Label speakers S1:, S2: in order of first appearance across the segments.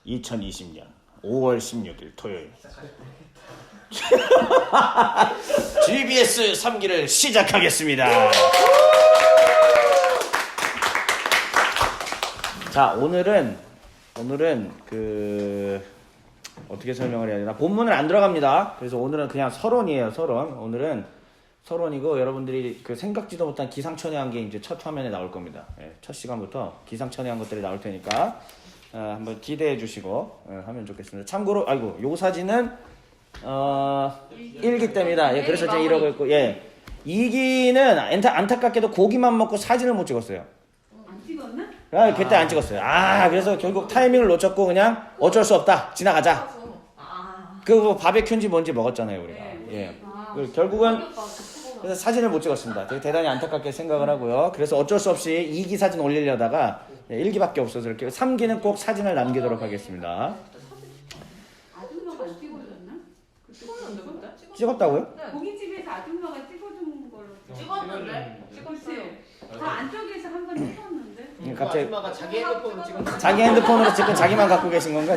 S1: 2020년 5월 16일 토요일 GBS 3기를 시작하겠습니다. 자, 오늘은 어떻게 설명을 해야 되나? 본문을 안 들어갑니다. 그래서 오늘은 그냥 서론이에요. 서론. 오늘은 서론이고 여러분들이 그 생각지도 못한 기상천외한 게 이제 첫 화면에 나올 겁니다. 예, 첫 시간부터 기상천외한 것들이 나올 테니까 한번 기대해 주시고 하면 좋겠습니다. 참고로 요 사진은 1기 때입니다. 예, 그래서 제가 이러고 있고, 예, 2기는 안타깝게도 고기만 먹고 사진을 못 찍었어요.
S2: 안 찍었나?
S1: 그때 안 찍었어요. 그래서 결국 타이밍을 놓쳤고 그냥 어쩔 수 없다. 지나가자. 그 바베큐인지 뭔지 먹었잖아요, 우리가. 예. 결국은 그래서 사진을 못 찍었습니다. 되게 대단히 안타깝게 생각을 하고요. 그래서 어쩔 수 없이 2기 사진 올리려다가 1기밖에 없어서 이렇게 3기는 꼭 사진을 남기도록 하겠습니다.
S2: 아줌마가 찍어줬나?
S1: 찍었다고요?
S2: 고깃집에서 아줌마가 찍어준 걸로
S3: 찍었는데?
S2: 찍었지. 다 안쪽에서 한 번 찍었는데.
S1: 갑자기
S3: 아줌마가 자기 핸드폰으로 찍은
S1: 자기 핸드폰으로 찍고 자기만 갖고 계신 건가?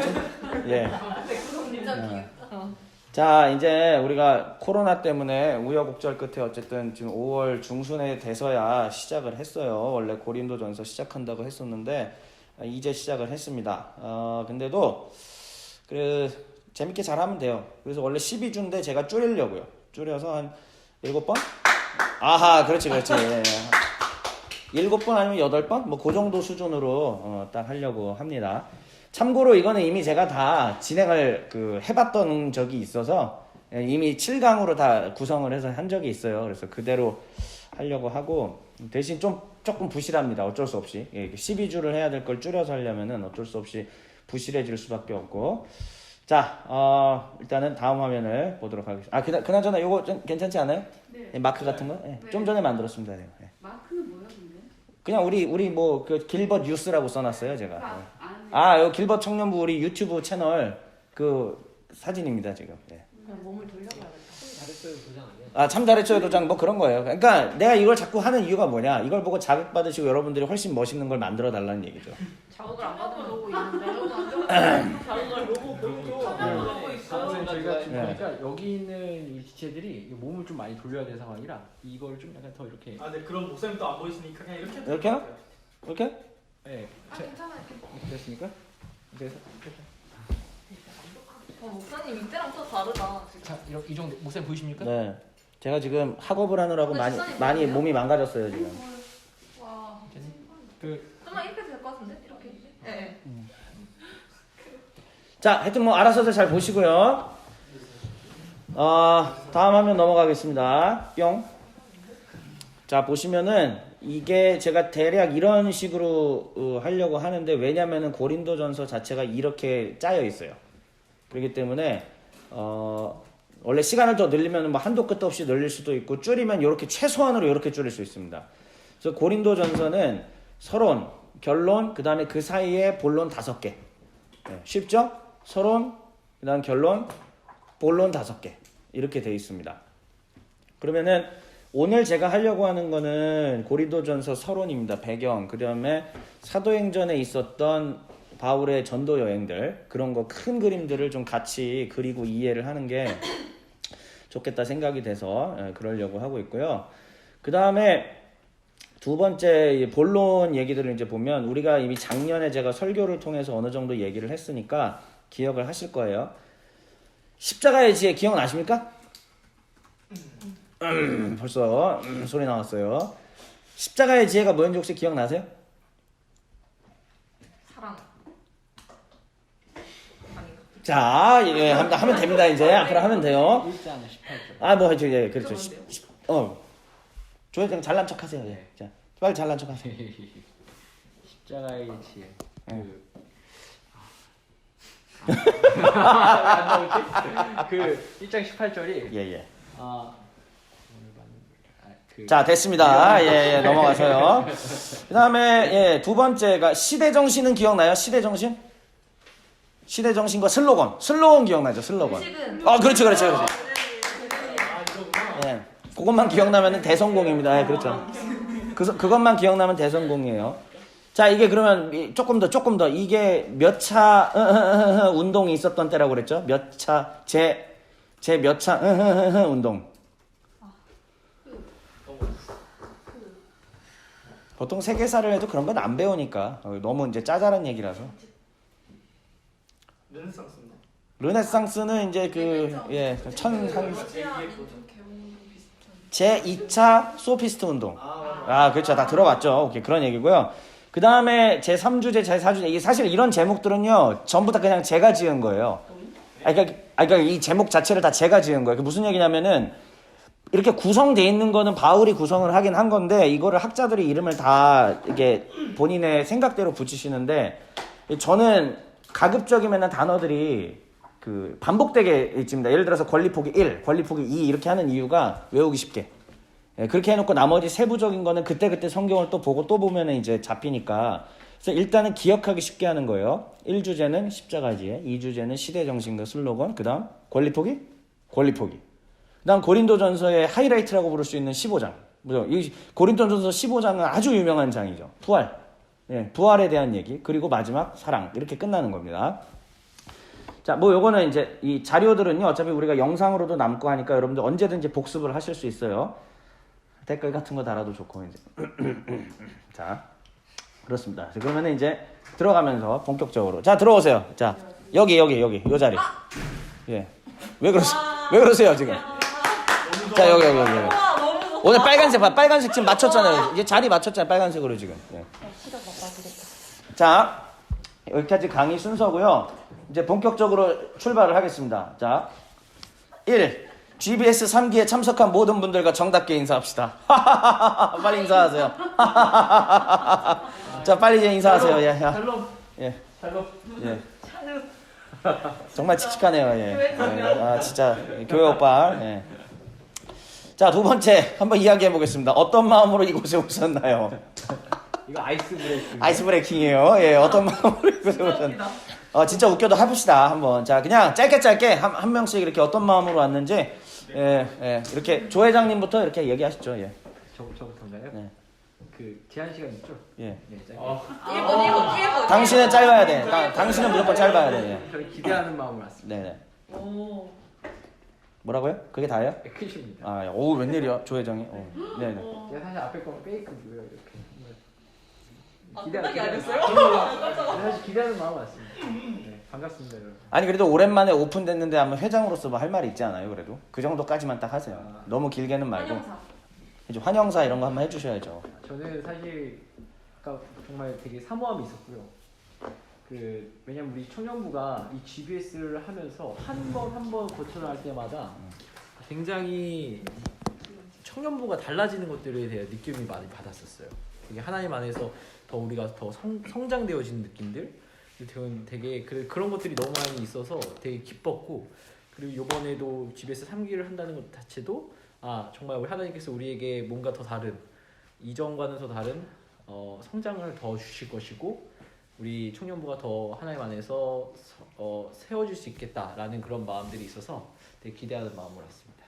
S1: 예.
S3: 진짜 귀엽다.
S1: 자, 이제 우리가 코로나 때문에 우여곡절 끝에 어쨌든 지금 5월 중순에 돼서야 시작을 했어요. 원래 고린도전서 시작한다고 했었는데 이제 시작을 했습니다. 근데도 재밌게 잘하면 돼요. 그래서 원래 12주인데 제가 줄이려고요. 줄여서 한 7번? 그렇지. 예. 7번 아니면 8번? 뭐 그 정도 수준으로 딱 하려고 합니다. 참고로 이거는 이미 제가 다 진행을 해봤던 적이 있어서 이미 7강으로 다 구성을 해서 한 적이 있어요. 그래서 그대로 하려고 하고 대신 조금 부실합니다. 어쩔 수 없이 12주를 해야 될 걸 줄여서 하려면은 어쩔 수 없이 부실해질 수밖에 없고. 자, 일단은 다음 화면을 보도록 하겠습니다. 그나저나 이거 좀 괜찮지 않아요?
S2: 네.
S1: 마크 같은 거? 네. 좀 전에 만들었습니다. 네.
S2: 마크는 뭐야 근데?
S1: 그냥 우리 뭐 길벗 뉴스라고 써놨어요 제가. 요 길벗 청년부 우리 유튜브 채널 사진입니다 지금. 네.
S3: 몸을 돌려봐야겠다. 잘했어요 도장 아니야?
S1: 참 잘했어요 도장 뭐 그런 거예요. 그러니까 내가 이걸 자꾸 하는 이유가 뭐냐? 이걸 보고 자극 받으시고 여러분들이 훨씬 멋있는 걸 만들어 달라는 얘기죠.
S3: 자극을 안 받으면 로고 있는데. 자극을 로고 보여줘. 로고 있어.
S4: 저희가 지금 보니까 여기 있는 이 지체들이 몸을 좀 많이 돌려야 되는 상황이라 이걸 좀 약간 더 이렇게.
S5: 네, 그럼 목사님도 안 보이시니까 그냥 이렇게.
S1: 이렇게요? 이렇게?
S4: 네.
S3: 괜찮아요.
S1: 됐습니까? 그래서
S3: 목사님 이때랑 또 다르다.
S4: 자, 이렇게 이 정도 목사님 보이십니까?
S1: 네. 제가 지금 학업을 하느라고 많이
S3: 목사님
S1: 몸이 망가졌어요 지금.
S3: 와.
S4: 그
S3: 좀만 이렇게 될 것 같은데? 이렇게. 네.
S1: 자, 하여튼 뭐 알아서들 잘 보시고요. 다음 화면 넘어가겠습니다. 뿅. 자, 보시면은 이게 제가 대략 이런 식으로 하려고 하는데 왜냐면은 고린도전서 자체가 이렇게 짜여 있어요. 그렇기 때문에 원래 시간을 더 늘리면 뭐 한도 끝도 없이 늘릴 수도 있고 줄이면 이렇게 최소한으로 이렇게 줄일 수 있습니다. 그래서 고린도전서는 서론, 결론, 그 다음에 그 사이에 본론 5개. 네, 쉽죠? 서론, 그 다음 결론, 본론 5개. 이렇게 되어 있습니다. 그러면은 오늘 제가 하려고 하는 거는 고린도전서 서론입니다. 배경, 그 다음에 사도행전에 있었던 바울의 전도 여행들, 그런 거 큰 그림들을 좀 같이 그리고 이해를 하는 게 좋겠다 생각이 돼서 그러려고 하고 있고요. 그 다음에 두 번째 본론 얘기들을 이제 보면 우리가 이미 작년에 제가 설교를 통해서 어느 정도 얘기를 했으니까 기억을 하실 거예요. 십자가의 지혜 기억나십니까? 벌써 소리 나왔어요. 십자가의 지혜가 뭐였는지 혹시 기억나세요?
S3: 사랑.
S1: 자, 하면 됩니다. 이제 앞으로 하면 돼요.
S4: 1장 18절.
S1: 예, 그렇죠. 조회장 잘난 척 하세요. 예. 자, 빨리 잘난 척 하세요.
S4: 십자가의 지혜. 그 1장 18절이
S1: 예.
S4: 자,
S1: 됐습니다. 예, 넘어가서요. 그 다음에, 두 번째가 시대정신은 기억나요? 시대정신? 시대정신과 슬로건 기억나죠? 슬로건. 그렇죠. 예, 그것만 기억나면 대성공입니다. 예, 그렇죠. 그것만 기억나면 대성공이에요. 자, 이게 그러면 조금 더 이게 몇 차 운동이 있었던 때라고 그랬죠? 몇 차 제 몇 차 운동. 보통 세계사를 해도 그런 건 안 배우니까 너무 이제 짜잘한 얘기라서.
S5: 르네상스인가?
S1: 르네상스는 이제 천상
S3: 러시아 민족 개몽 비슷한.
S1: 제 2차 소피스트 운동. 아, 그렇죠. 다 들어봤죠. 오케이. 그런 얘기고요. 그 다음에 제 3주제, 제 4주제. 이게 사실 이런 제목들은요, 전부 다 그냥 제가 지은 거예요. 그러니까 이 제목 자체를 다 제가 지은 거예요. 그 무슨 얘기냐면은, 이렇게 구성돼 있는 거는 바울이 구성을 하긴 한 건데, 이거를 학자들이 이름을 다 이렇게 본인의 생각대로 붙이시는데, 저는 가급적이면 단어들이 그 반복되게 있습니다. 예를 들어서 권리포기 1, 권리포기 2 이렇게 하는 이유가 외우기 쉽게. 그렇게 해놓고 나머지 세부적인 거는 그때그때 성경을 또 보고 또 보면 이제 잡히니까. 그래서 일단은 기억하기 쉽게 하는 거예요. 1주제는 십자가지혜, 2주제는 시대정신과 슬로건, 그 다음 권리포기. 그 다음 고린도전서의 하이라이트라고 부를 수 있는 15장. 이 고린도전서 15장은 아주 유명한 장이죠. 부활. 부활에 대한 얘기. 그리고 마지막 사랑. 이렇게 끝나는 겁니다. 자, 뭐 요거는 이제 이 자료들은요, 어차피 우리가 영상으로도 남고 하니까 여러분들 언제든지 복습을 하실 수 있어요. 댓글 같은 거 달아도 좋고, 이제. 자, 그렇습니다. 그러면 이제 들어가면서 본격적으로. 자, 들어오세요. 자, 여기, 요 자리. 예. 왜 그러세요, 지금? 자, 여기. 오늘 빨간색 지금 맞췄잖아요. 이제 자리 맞췄잖아요, 빨간색으로 지금. 예. 자, 여기까지 강의 순서고요. 이제 본격적으로 출발을 하겠습니다. 자, 1. GBS 3기에 참석한 모든 분들과 정답게 인사합시다. 빨리 인사하세요. 자, 빨리 이제 인사하세요. 예.
S5: 샬롬.
S1: 예.
S5: 샬롬.
S1: 예. 정말 칙칙하네요. 예. 아, 진짜 교회 오빠. 예. 자, 두 번째 한번 이야기해 보겠습니다. 어떤 마음으로 이곳에 오셨나요?
S4: 이거 아이스 브레이킹.
S1: 아이스 브레이킹이에요. 예, 어떤 마음으로 이곳에 오셨나요? 진짜 웃겨도 해봅시다 한번. 자, 그냥 짧게 한 명씩 이렇게 어떤 마음으로 왔는지, 이렇게 조 회장님부터 이렇게 얘기하시죠. 예.
S4: 저부터인가요?
S1: 네.
S4: 그 제한 시간 있죠?
S1: 예.
S4: 네, 짧게.
S3: 1분.
S1: 당신은 짧아야 돼. 당신은 무조건 짧아야 돼. 예.
S4: 저희 기대하는 마음으로 왔습니다.
S1: 네네.
S3: 오.
S1: 뭐라고요? 그게 다예요?
S4: 퀴즈입니다.
S1: 아, 오, 웬일이야, 조 회장이. 네네.
S4: 제가 사실 앞에 거 페이크고요, 이렇게.
S3: 끝나기 아니었어요?
S4: 사실 기대하는 마음으로 왔습니다. 네, 반갑습니다, 여러분.
S1: 아니, 그래도 오랜만에 오픈됐는데 한번 회장으로서 뭐 할 말이 있지 않아요? 그래도 그 정도까지만 딱 하세요. 너무 길게는 말고. 이제 환영사 이런 거 한번 해주셔야죠.
S4: 저는 사실 아까 정말 되게 사모함이 있었고요. 왜냐면 우리 청년부가 이 GBS를 하면서 한 번 거쳐나갈 때마다 굉장히 청년부가 달라지는 것들에 대한 느낌이 많이 받았었어요. 되게 하나님 안에서 더 우리가 더 성장되어지는 느낌들, 되게 그런 것들이 너무 많이 있어서 되게 기뻤고, 그리고 이번에도 GBS 3기를 한다는 것 자체도 정말 우리 하나님께서 우리에게 뭔가 더 다른, 이전과는 더 다른 성장을 더 주실 것이고, 우리 청년부가 더 하나님 안에서 세워질 수 있겠다라는 그런 마음들이 있어서 되게 기대하는 마음으로 왔습니다.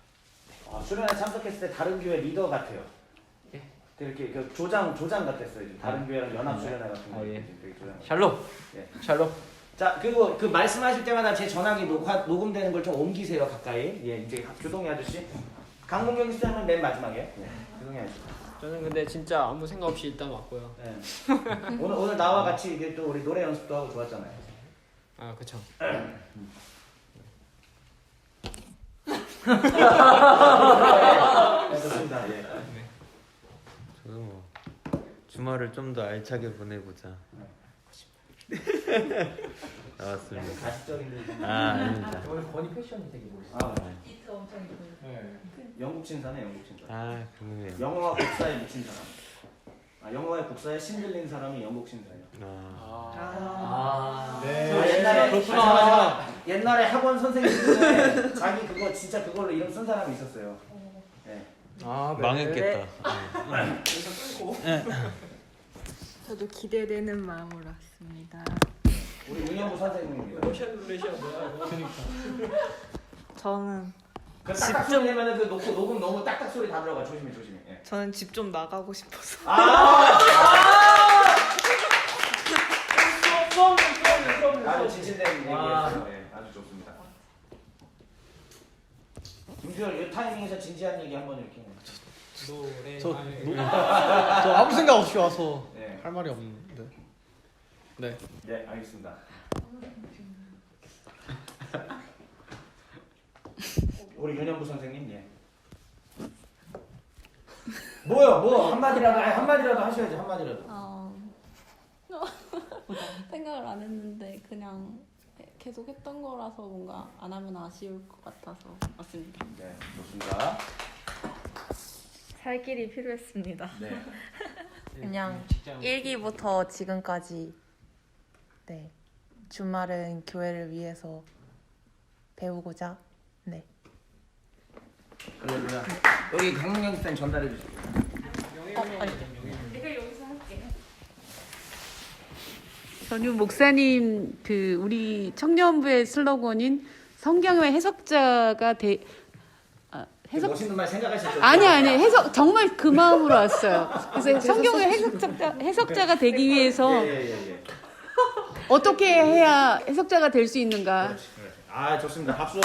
S1: 수련회 참석했을 때 다른 교회 리더 같아요.
S4: 예.
S1: 이렇게 그 조장 같았어요. 다른 교회랑 연합 수련회 같은 거.
S4: 예.
S1: 되게 조장.
S4: 샬롬.
S1: 예.
S4: 샬롬.
S1: 자, 그리고 그 말씀하실 때마다 제 전화기 녹음되는 걸 좀 옮기세요, 가까이. 예, 이제 교동이 아저씨. 강문경 기사님은 맨 마지막에. 예. 교동이 아저씨.
S6: 저는 근데 진짜 아무 생각 없이 일단 왔고요.
S1: 예. 오늘 나와 같이 이게 또 우리 노래 연습도 하고 좋았잖아요.
S6: 아 그쵸.
S1: 네, 좋습니다. 예.
S7: 저도 뭐 주말을 좀 더 알차게 보내보자. 나왔습니다.
S1: 가식적인데.
S7: 아닙니다.
S4: 오늘 건이 패션이 되게 멋있어요.
S3: 이트 엄청 이쁘고.
S4: 네.
S1: 영국 신사네, 영국 신사.
S7: 그러네요.
S1: 영어와 국사에 미친 사람. 영어와 국사에 신들린 사람이 영국 신사예요. 옛날에 그렇구나. 옛날에 학원 선생님 중에 자기 그거 진짜 그걸로 이름 쓴 사람이 있었어요. 네.
S7: 망했겠다.
S8: 저도 기대되는 마음으로 왔습니다.
S1: 우리 윤영구 선생님입니다.
S5: 로션룰렛이야 뭐야 이거.
S8: 저는
S1: 그 딱딱 소리 내면은 그 녹음 너무 딱딱 소리 다 들어가. 조심해. 예.
S8: 저는 집 좀 나가고 싶어서.
S1: 아주 진실된
S4: 와.
S1: 얘기였어요. 네, 아주 좋습니다. 김주열 이 타이밍에서 진지한 얘기 한번 이렇게.
S6: 노래.
S9: 저
S6: 아니,
S9: 저 아무 생각 없이 와서
S1: 네.
S9: 할 말이 없는데. 네.
S1: 네, 알겠습니다. 우리 윤영부 선생님, 예. 뭐요? 뭐 한마디라도, 아니 한마디라도 하셔야지 한마디라도.
S10: 생각을 안 했는데 그냥 계속 했던 거라서 뭔가 안 하면 아쉬울 것 같아서 왔습니다.
S1: 네, 좋습니다.
S8: 살 길이 필요했습니다.
S1: 네.
S8: 그냥
S4: 직장
S8: 1기부터 지금까지 네 주말은 교회를 위해서 배우고자 네
S1: 그러면 여기 강릉영 쌤 전달해 주세요.
S2: 내가 여기서 할게. 전유 목사님 그 우리 청년부의 슬로건인 성경의 해석자가 해석
S1: 멋있는 말 생각하셨죠?
S2: 아니 해석 정말 그 마음으로 왔어요. 그래서 성경의 해석자가 되기 위해서
S1: 예.
S2: 어떻게 해야 해석자가 될 수 있는가?
S1: 그렇지. 아, 좋습니다. 박수.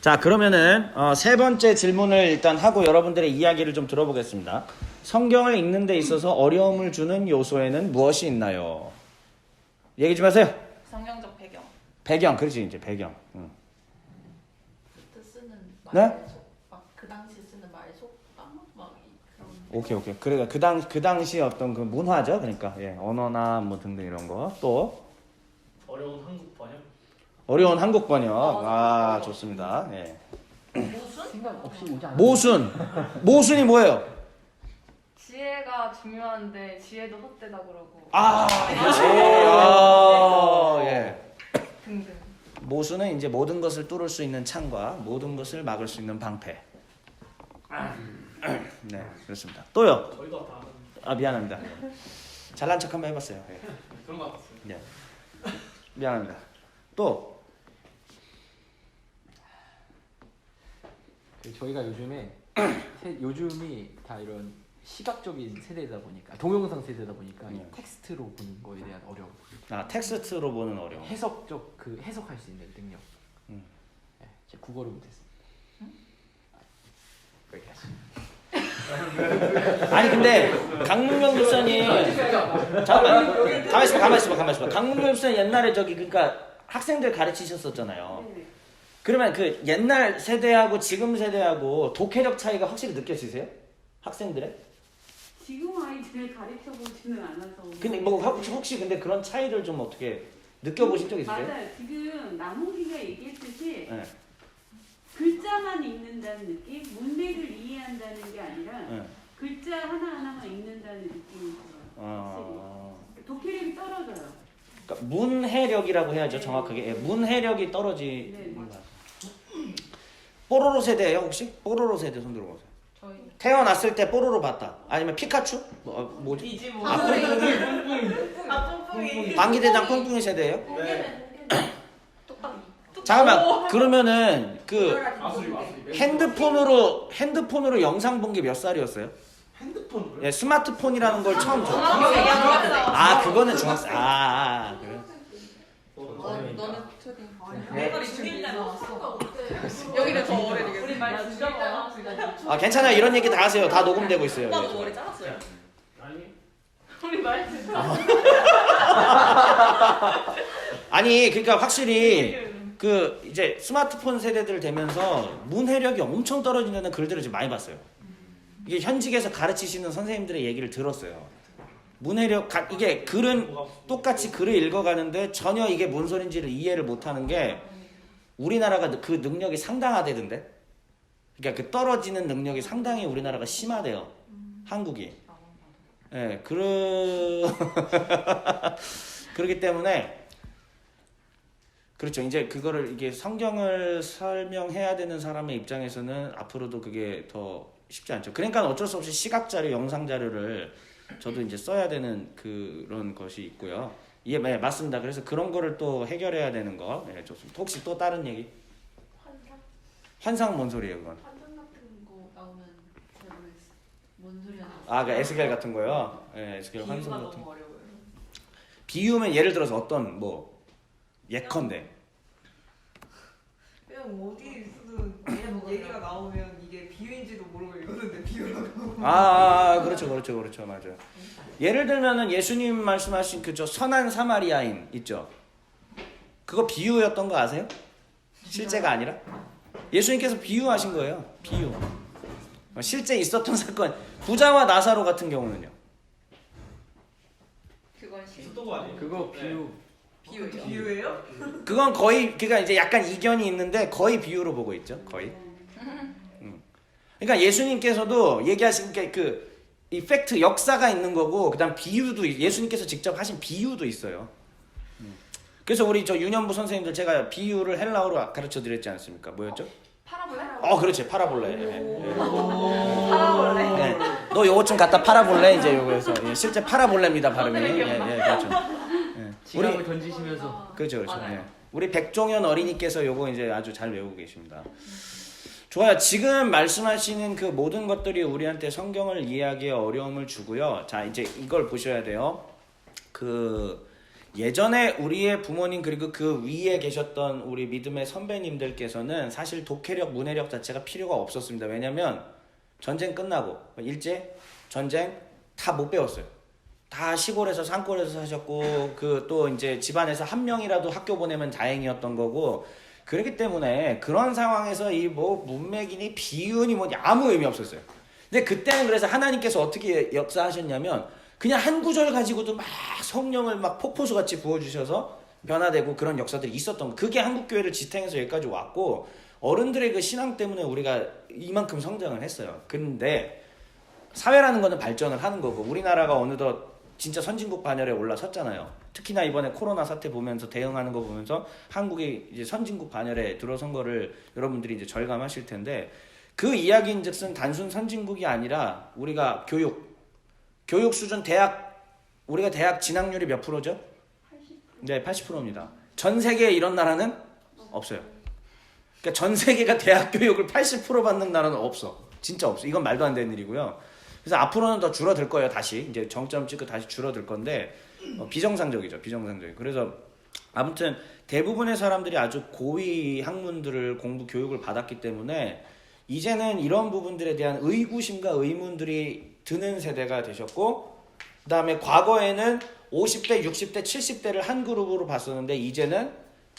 S1: 자, 그러면은 세 번째 질문을 일단 하고 여러분들의 이야기를 좀 들어보겠습니다. 성경을 읽는 데 있어서 어려움을 주는 요소에는 무엇이 있나요? 얘기 좀 하세요.
S10: 성경적 배경.
S1: 배경, 그렇지 이제 배경. 응.
S10: 그때 쓰는
S1: 네?
S10: 막그 당시 쓰는 말속담 막 그런.
S1: 오케이. 그러니까 그 당시 어떤 그 문화죠. 그러니까 예, 언어나 뭐 등등 이런 거. 또
S5: 어려운 한국 번역.
S1: 어려운 한국 번역. 아, 좋습니다. 예.
S4: 생각 없이 오지 않아요.
S1: 모순이 뭐예요?
S8: 지혜가 중요한데 지혜도 헛되다 그러고
S1: 예.
S8: 등등.
S1: 모순은 이제 모든 것을 뚫을 수 있는 창과 모든 것을 막을 수 있는 방패. 네, 그렇습니다. 또요.
S5: 저희도 다 아는
S1: 아, 미안합니다. 잘난 척 한번 해봤어요. 예.
S5: 그런 것 같았어요.
S1: 네. 미안합니다. 또
S4: 저희가 요즘이 다 이런 시각적인 세대다 보니까 동영상 세대다 보니까 이 텍스트로 보는 거에 대한 어려움.
S1: 텍스트로 보는 어려움.
S4: 해석적 그 해석할 수 있는 능력. 네, 제 국어를 못했습니다. 여기까지.
S1: 아니 근데 강문경 집사님 잠깐만 가만 있어봐. 강문경 집사님 옛날에 저기 그러니까 학생들 가르치셨었잖아요. 그러면 그 옛날 세대하고 지금 세대하고 독해력 차이가 확실히 느껴지세요? 학생들의?
S2: 지금 아이들 가르쳐 보지는 않아서.
S1: 근데 뭐 혹시 근데 그런 차이를 좀 어떻게 느껴보신 적 있으세요?
S2: 맞아요. 지금 남홍기가 얘기했듯이
S1: 네.
S2: 글자만 읽는다는 느낌, 문맥을 이해한다는 게 아니라
S1: 네.
S2: 글자 하나하나만 읽는다는 느낌이 들어요. 확실히. 독해력이 떨어져요.
S1: 그러니까 문해력이라고 해야죠. 정확하게. 예, 문해력이 떨어지는
S2: 네.
S1: 거 같아요. 뽀로로 세대예요 혹시? 뽀로로 세대 손 들어보세요.
S10: 저희
S1: 태어났을 때 뽀로로 봤다. 아니면 피카츄? 뭐지?
S3: 이지모.
S1: 방귀대장 뿡뿡이 세대예요?
S5: 네.
S1: 잠깐만. 그러면은 그
S5: 마술이.
S1: 핸드폰으로 영상 본 게 몇 살이었어요?
S5: 핸드폰으로요?
S1: 예, 스마트폰이라는 걸 처음 줘. 그거는 중학생. 그래.
S10: 너는 초딩.
S1: 네.
S3: 중일 때 나왔어.
S10: 여기는 더 오래 되겠어.
S3: 우리 말 중일 때 나왔어.
S1: 괜찮아요. 이런 얘기 다 하세요. 다 녹음되고 있어요.
S10: 오빠도 머리 잘랐어요.
S5: 아니.
S3: 우리 말
S1: 아니 그러니까 확실히 그 이제 스마트폰 세대들 되면서 문해력이 엄청 떨어진다는 글들을 지금 많이 봤어요. 이게 현직에서 가르치시는 선생님들의 얘기를 들었어요. 문해력 이게 글은 똑같이 글을 읽어가는데 전혀 이게 뭔 소린지를 이해를 못하는 게 우리나라가 그 능력이 상당하대던데. 그러니까 그 떨어지는 능력이 상당히 우리나라가 심하대요. 한국이. 예, 그렇기 때문에 그렇죠. 이제 그거를 이게 성경을 설명해야 되는 사람의 입장에서는 앞으로도 그게 더 쉽지 않죠. 그러니까 어쩔 수 없이 시각 자료, 영상 자료를 저도 이제 써야 되는 그런 것이 있고요. 예, 네, 맞습니다. 그래서 그런 거를 또 해결해야 되는 거. 네, 좋습니다. 혹시 또 다른 얘기? 환상 뭔 소리예요, 그건?
S10: 환상 같은 거 나오면 잘 모르겠어. 뭔 소리야?
S1: 그 에스겔 같은 거요. 예, 에스겔 환상
S3: 비유가
S1: 같은
S3: 너무
S1: 거.
S3: 어려워요.
S1: 비유면 예를 들어서 어떤 뭐 예컨대
S3: 그냥 어디서든 얘기가 나오면 이게 비유인지도 모르고 읽었는데 비유라고.
S1: 그렇죠 맞아요. 예를 들면은 예수님 말씀하신 그저 선한 사마리아인 있죠. 그거 비유였던 거 아세요? 실제가 아니라 예수님께서 비유하신 거예요. 비유. 실제 있었던 사건. 부자와 나사로 같은 경우는요.
S8: 그건 실
S5: 수도가 아니에요.
S4: 그거 비유.
S3: 비유예요?
S1: 그건 거의 그러니까 이제 약간 이견이 있는데 거의 비유로 보고 있죠. 거의. 그러니까 예수님께서도 얘기하신 게 그 이 팩트 역사가 있는 거고 그다음 비유도 예수님께서 직접 하신 비유도 있어요. 그래서 우리 저 유년부 선생님들 제가 비유를 헬라어로 가르쳐 드렸지 않습니까? 뭐였죠?
S8: 팔아볼래?
S1: 그렇지. 파라볼레.
S8: 팔아볼래?
S1: 네. 너 요거 좀 갖다 팔아볼래? 이제 요거에서 실제 파라볼레입니다 발음이. 그렇죠.
S4: 지갑을 던지시면서.
S1: 그렇죠. 우리 백종현 어린이께서 요거 이제 아주 잘 외우고 계십니다. 좋아요. 지금 말씀하시는 그 모든 것들이 우리한테 성경을 이해하기에 어려움을 주고요. 자, 이제 이걸 보셔야 돼요. 그 예전에 우리의 부모님 그리고 그 위에 계셨던 우리 믿음의 선배님들께서는 사실 독해력, 문해력 자체가 필요가 없었습니다. 왜냐면 전쟁 끝나고 일제, 전쟁 다 못 배웠어요. 다 시골에서 산골에서 사셨고 그 또 이제 집안에서 한 명이라도 학교 보내면 다행이었던 거고 그렇기 때문에 그런 상황에서 이 뭐 문맥이니 비유니 뭐 아무 의미 없었어요. 근데 그때는 그래서 하나님께서 어떻게 역사하셨냐면 그냥 한 구절 가지고도 막 성령을 막 폭포수 같이 부어주셔서 변화되고 그런 역사들이 있었던 거. 그게 한국교회를 지탱해서 여기까지 왔고 어른들의 그 신앙 때문에 우리가 이만큼 성장을 했어요. 근데 사회라는 거는 발전을 하는 거고 우리나라가 어느덧 진짜 선진국 반열에 올라섰잖아요. 특히나 이번에 코로나 사태 보면서 대응하는 거 보면서 한국이 이제 선진국 반열에 들어선 거를 여러분들이 이제 절감하실 텐데 그 이야기인즉슨 단순 선진국이 아니라 우리가 교육 수준 우리가 대학 진학률이 몇 프로죠? 80%. 네, 80%입니다. 전 세계에 이런 나라는 없어요. 그러니까 전 세계가 대학 교육을 80% 받는 나라는 없어. 진짜 없어. 이건 말도 안 되는 일이고요. 그래서 앞으로는 더 줄어들 거예요. 다시 이제 정점 찍고 다시 줄어들 건데 비정상적이죠. 비정상적이. 그래서 아무튼 대부분의 사람들이 아주 고위 학문들을 공부 교육을 받았기 때문에 이제는 이런 부분들에 대한 의구심과 의문들이 드는 세대가 되셨고 그 다음에 과거에는 50대, 60대, 70대를 한 그룹으로 봤었는데 이제는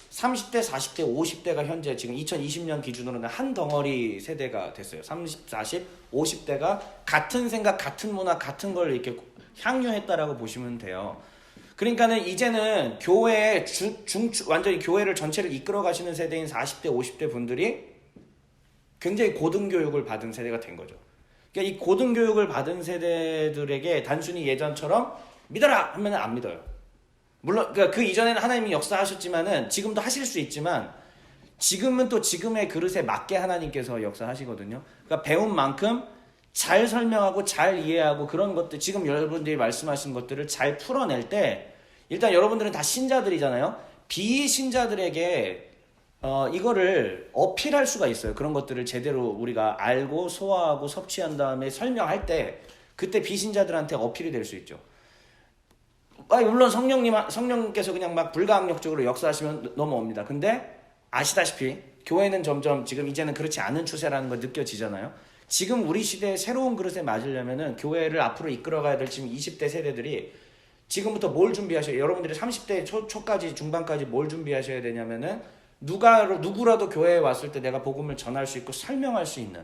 S1: 30대, 40대, 50대가 현재 지금 2020년 기준으로는 한 덩어리 세대가 됐어요. 30, 40, 50대가 같은 생각, 같은 문화, 같은 걸 이렇게 향유했다라고 보시면 돼요. 그러니까는 이제는 교회의 완전히 교회를 전체를 이끌어 가시는 세대인 40대, 50대 분들이 굉장히 고등교육을 받은 세대가 된 거죠. 그러니까 이 고등교육을 받은 세대들에게 단순히 예전처럼 믿어라 하면 안 믿어요. 물론 그 이전에는 하나님이 역사하셨지만은 지금도 하실 수 있지만 지금은 또 지금의 그릇에 맞게 하나님께서 역사하시거든요. 그러니까 배운 만큼 잘 설명하고 잘 이해하고 그런 것들 지금 여러분들이 말씀하신 것들을 잘 풀어낼 때 일단 여러분들은 다 신자들이잖아요. 비신자들에게 이거를 어필할 수가 있어요. 그런 것들을 제대로 우리가 알고 소화하고 섭취한 다음에 설명할 때 그때 비신자들한테 어필이 될 수 있죠. 물론 성령님께서 그냥 막 불가항력적으로 역사하시면 넘어옵니다. 근데 아시다시피 교회는 점점 지금 이제는 그렇지 않은 추세라는 거 느껴지잖아요. 지금 우리 시대의 새로운 그릇에 맞으려면은 교회를 앞으로 이끌어가야 될 지금 20대 세대들이 지금부터 뭘 준비하셔야 여러분들이 30대 초까지 중반까지 뭘 준비하셔야 되냐면은 누구라도 교회에 왔을 때 내가 복음을 전할 수 있고 설명할 수 있는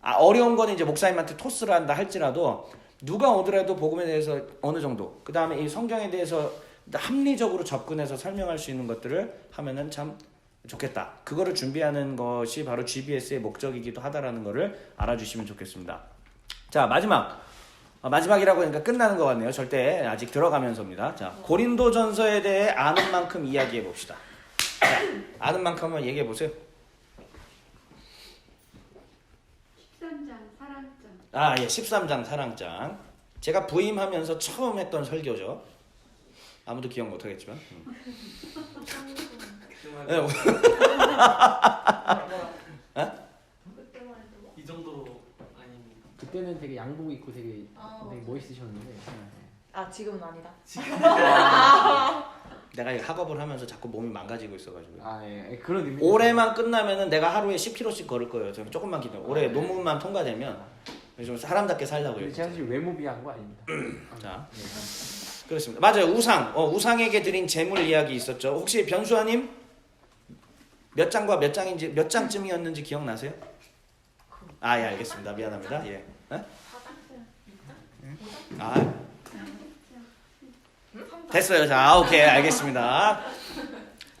S1: 어려운 거는 이제 목사님한테 토스를 한다 할지라도 누가 오더라도 복음에 대해서 어느 정도 그 다음에 이 성경에 대해서 합리적으로 접근해서 설명할 수 있는 것들을 하면은 참 좋겠다. 그거를 준비하는 것이 바로 GBS의 목적이기도 하다라는 거를 알아주시면 좋겠습니다. 자, 마지막이라고 하니까 끝나는 것 같네요. 절대 아직 들어가면서입니다. 자, 고린도전서에 대해 아는 만큼 이야기해 봅시다. 자, 아는 만큼 한번 얘기해 보세요.
S2: 13장 사랑장.
S1: 예, 13장 사랑장. 제가 부임하면서 처음 했던 설교죠. 아무도 기억 못 하겠지만. 네.
S5: 이 정도로 아닙니다.
S4: 그때는 되게 양복 입고 되게 멋있으셨는데
S8: 아 지금은 아니다.
S1: 내가 이 학업을 하면서 자꾸 몸이 망가지고 있어가지고.
S4: 아 예, 그런 의미.
S1: 올해만 끝나면은 내가 하루에 10kg씩 걸을 거예요. 저는 조금만 기다려. 올해 논문만 통과되면 좀 사람답게 살려고요.
S4: 제가 사실 외모 비하한 거 아닙니다.
S1: 자,
S4: 네.
S1: 그렇습니다. 맞아요. 우상. 우상에게 드린 재물 이야기 있었죠. 혹시 변수아님 몇 장과 몇 장인지 몇 장쯤이었는지 기억나세요? 아, 예, 알겠습니다. 미안합니다. 예. 네? 아, 됐어요. 자, 오케이, 알겠습니다.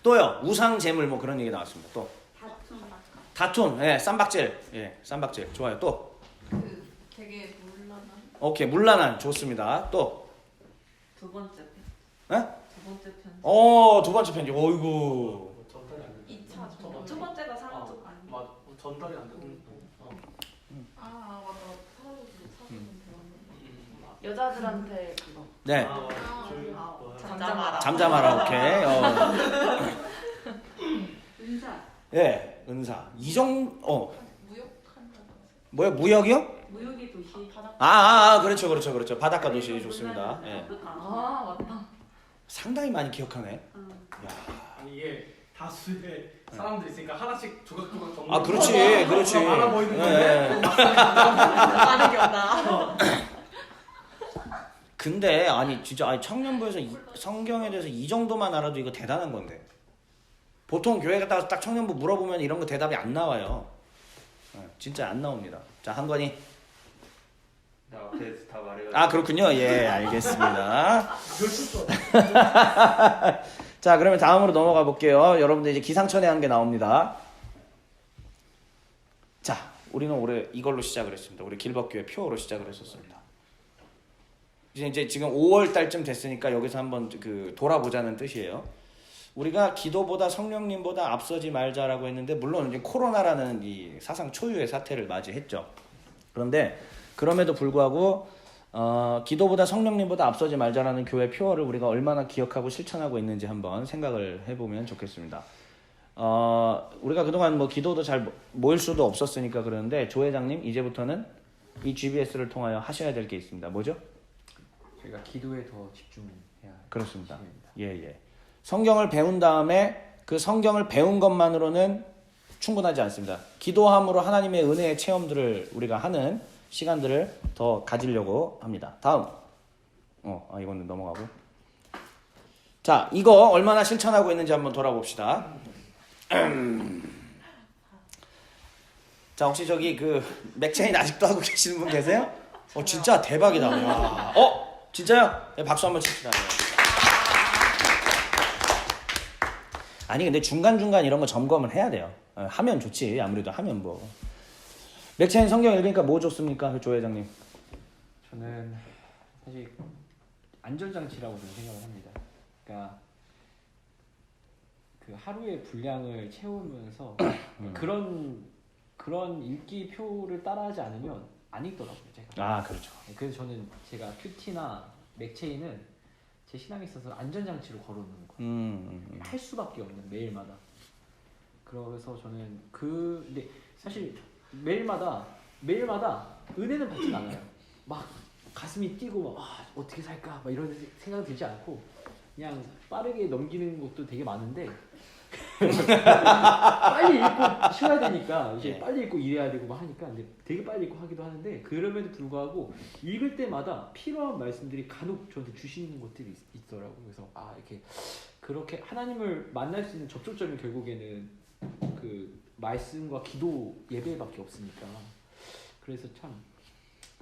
S1: 또요. 우상 재물 뭐 그런 얘기 나왔습니다. 또 다툼. 예, 쌈박질. 예, 쌈박질. 좋아요. 또
S10: 되게 물란한.
S1: 오케이, 문란한. 좋습니다. 또
S3: 두 번째 편.
S1: 예?
S3: 두 번째 편.
S1: 두 번째 편지. 어이구.
S5: 전달이 안 돼.
S10: 2차 정도.
S3: 두 번째가 상황적 아니야.
S5: 맞아. 전달이 안 되고.
S10: 아 맞아. 사진 배웠는데.
S8: 여자들한테 그거
S1: 네.
S8: 잠잠하라.
S1: 잠잠하라. 오케이.
S3: 은사.
S1: 예, 은사.
S10: 무역한다.
S1: 뭐야, 무역이요?
S3: 무역의 도시.
S1: 그렇죠. 바닷가 도시 좋습니다. 예.
S8: 아 맞다.
S1: 상당히 많이 기억하네. 야.
S5: 아니 이게 다수의 사람들이 있으니까 하나씩 조각조각 정리.
S1: 아, 그렇지.
S5: 많아 보이는
S1: 예.
S5: 건데.
S8: 많은 게 없다.
S1: 근데 아니 진짜 청년부에서 성경에 대해서 이 정도만 알아도 이거 대단한 건데. 보통 교회 갔다가 딱 청년부 물어보면 이런 거 대답이 안 나와요. 진짜 안 나옵니다. 자, 한건이.
S7: 나 앞에서 다 말해가지고.
S1: 아, 그렇군요. 예, 알겠습니다. 자, 그러면 다음으로 넘어가 볼게요. 여러분들 이제 기상천외한 게 나옵니다. 자, 우리는 올해 이걸로 시작을 했습니다. 우리 길벗교회 표어로 시작을 했었습니다. 이제 지금 5월 달쯤 됐으니까 여기서 한번 돌아보자는 뜻이에요. 우리가 기도보다 성령님보다 앞서지 말자라고 했는데, 물론 이제 코로나라는 이 사상 초유의 사태를 맞이했죠. 그런데 그럼에도 불구하고 기도보다 성령님보다 앞서지 말자라는 교회 표어를 우리가 얼마나 기억하고 실천하고 있는지 한번 생각을 해보면 좋겠습니다. 우리가 그동안 뭐 기도도 잘 모일 수도 없었으니까 그러는데, 조 회장님 이제부터는 이 GBS를 통하여 하셔야 될 게 있습니다. 뭐죠?
S4: 저희가 기도에 더 집중해야
S1: 그렇습니다.
S4: 시간입니다.
S1: 예. 성경을 배운 다음에 그 성경을 배운 것만으로는 충분하지 않습니다. 기도함으로 하나님의 은혜의 체험들을 우리가 하는 시간들을 더 가지려고 합니다. 다음. 이거는 넘어가고. 자, 이거 얼마나 실천하고 있는지 한번 돌아봅시다. 자, 혹시 저기 맥체인 아직도 하고 계시는 분 계세요? 진짜 대박이다. 야. 진짜요? 네, 박수 한번 칩시다. 아니, 근데 중간중간 이런 거 점검을 해야 돼요. 하면 좋지. 아무래도 하면 뭐. 맥체인 성경 읽으니까 뭐 좋습니까? 조 회장님.
S4: 저는 사실 안전장치라고 저는 생각을 합니다. 그러니까 그 하루의 분량을 채우면서 그런 읽기표를 따라하지 않으면 안 읽더라고요, 제가.
S1: 그렇죠.
S4: 그래서 저는 제가 큐티나 맥체인은 제 신앙에 있어서 안전장치로 걸어놓는 거예요. 할 수밖에 없는, 매일마다. 그래서 저는 근데 사실 매일마다 은혜는 받진 않아요. 막 가슴이 뛰고 막 어떻게 살까 막 이런 생각 들지 않고 그냥 빠르게 넘기는 것도 되게 많은데 빨리 읽고 쉬어야 되니까 이제 빨리 읽고 일해야 되고 막 하니까 근데 되게 빨리 읽고 하기도 하는데, 그럼에도 불구하고 읽을 때마다 필요한 말씀들이 간혹 저한테 주시는 것들이 있더라고요. 그래서 이렇게 그렇게 하나님을 만날 수 있는 접촉점이 결국에는 그 말씀과 기도 예배밖에 없으니까, 그래서 참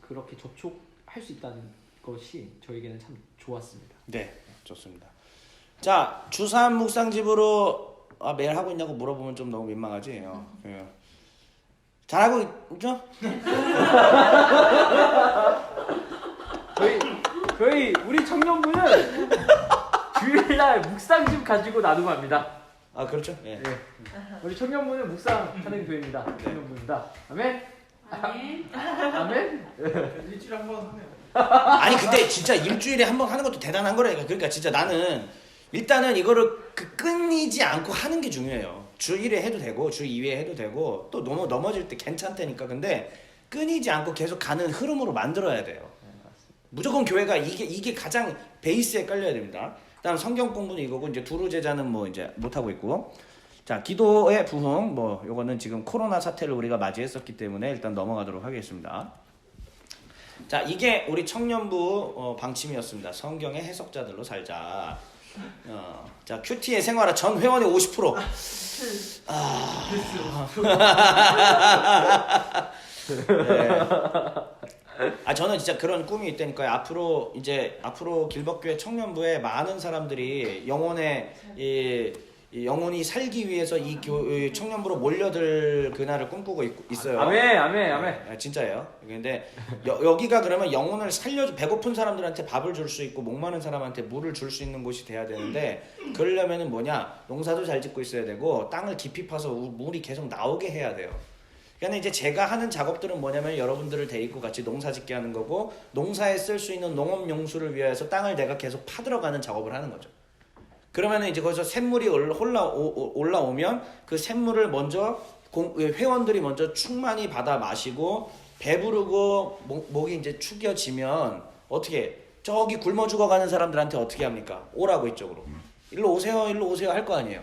S4: 그렇게 접촉할 수 있다는 것이 저에게는 참 좋았습니다.
S1: 네, 좋습니다. 자, 주삼 묵상집으로 매일 하고 있냐고 물어보면 좀 너무 민망하지. 잘하고 있죠?
S4: 저희 우리 청년부는 주일날 묵상집 가지고 나눔합니다.
S1: 그렇죠. 예.
S4: 네. 우리 청년부는 묵상하는 교회입니다. 청년부입니다. 아멘. 아멘.
S5: 일주일에 한 번 하네요.
S1: 아니, 근데 진짜 일주일에 한 번 하는 것도 대단한 거라니까. 그러니까 진짜 나는 일단은 이거를 끊이지 않고 하는 게 중요해요. 주 1회 해도 되고 주 2회 해도 되고 또 넘어질 때 괜찮다니까. 근데 끊이지 않고 계속 가는 흐름으로 만들어야 돼요. 무조건 교회가 이게 가장 베이스에 깔려야 됩니다. 그다음 성경 공부는 이거고 이제 두루 제자는 뭐 이제 못 하고 있고. 자, 기도의 부흥 뭐 요거는 지금 코로나 사태를 우리가 맞이했었기 때문에 일단 넘어가도록 하겠습니다. 자, 이게 우리 청년부 방침이었습니다. 성경의 해석자들로 살자. 자, 큐티의 생활화 전 회원의 50%. 네. 저는 진짜 그런 꿈이 있다니까요. 앞으로 길벗교회 청년부에 많은 사람들이 영혼이 살기 위해서 이 청년부로 몰려들 그날을 꿈꾸고 있어요.
S4: 아멘.
S1: 진짜예요. 근데 여기가 그러면 영혼을 배고픈 사람들한테 밥을 줄 수 있고 목마른 사람한테 물을 줄 수 있는 곳이 돼야 되는데 그러려면은 뭐냐? 농사도 잘 짓고 있어야 되고 땅을 깊이 파서 물이 계속 나오게 해야 돼요. 그러니까 이제 제가 하는 작업들은 뭐냐면 여러분들을 데리고 같이 농사 짓게 하는 거고 농사에 쓸 수 있는 농업 용수를 위해서 땅을 내가 계속 파들어가는 작업을 하는 거죠. 그러면 이제 거기서 샘물이 올라오면 그 샘물을 먼저 회원들이 먼저 충만히 받아 마시고 배부르고 목이 이제 축여지면 어떻게 저기 굶어 죽어가는 사람들한테 어떻게 합니까? 오라고 이쪽으로. 일로 오세요 할 거 아니에요.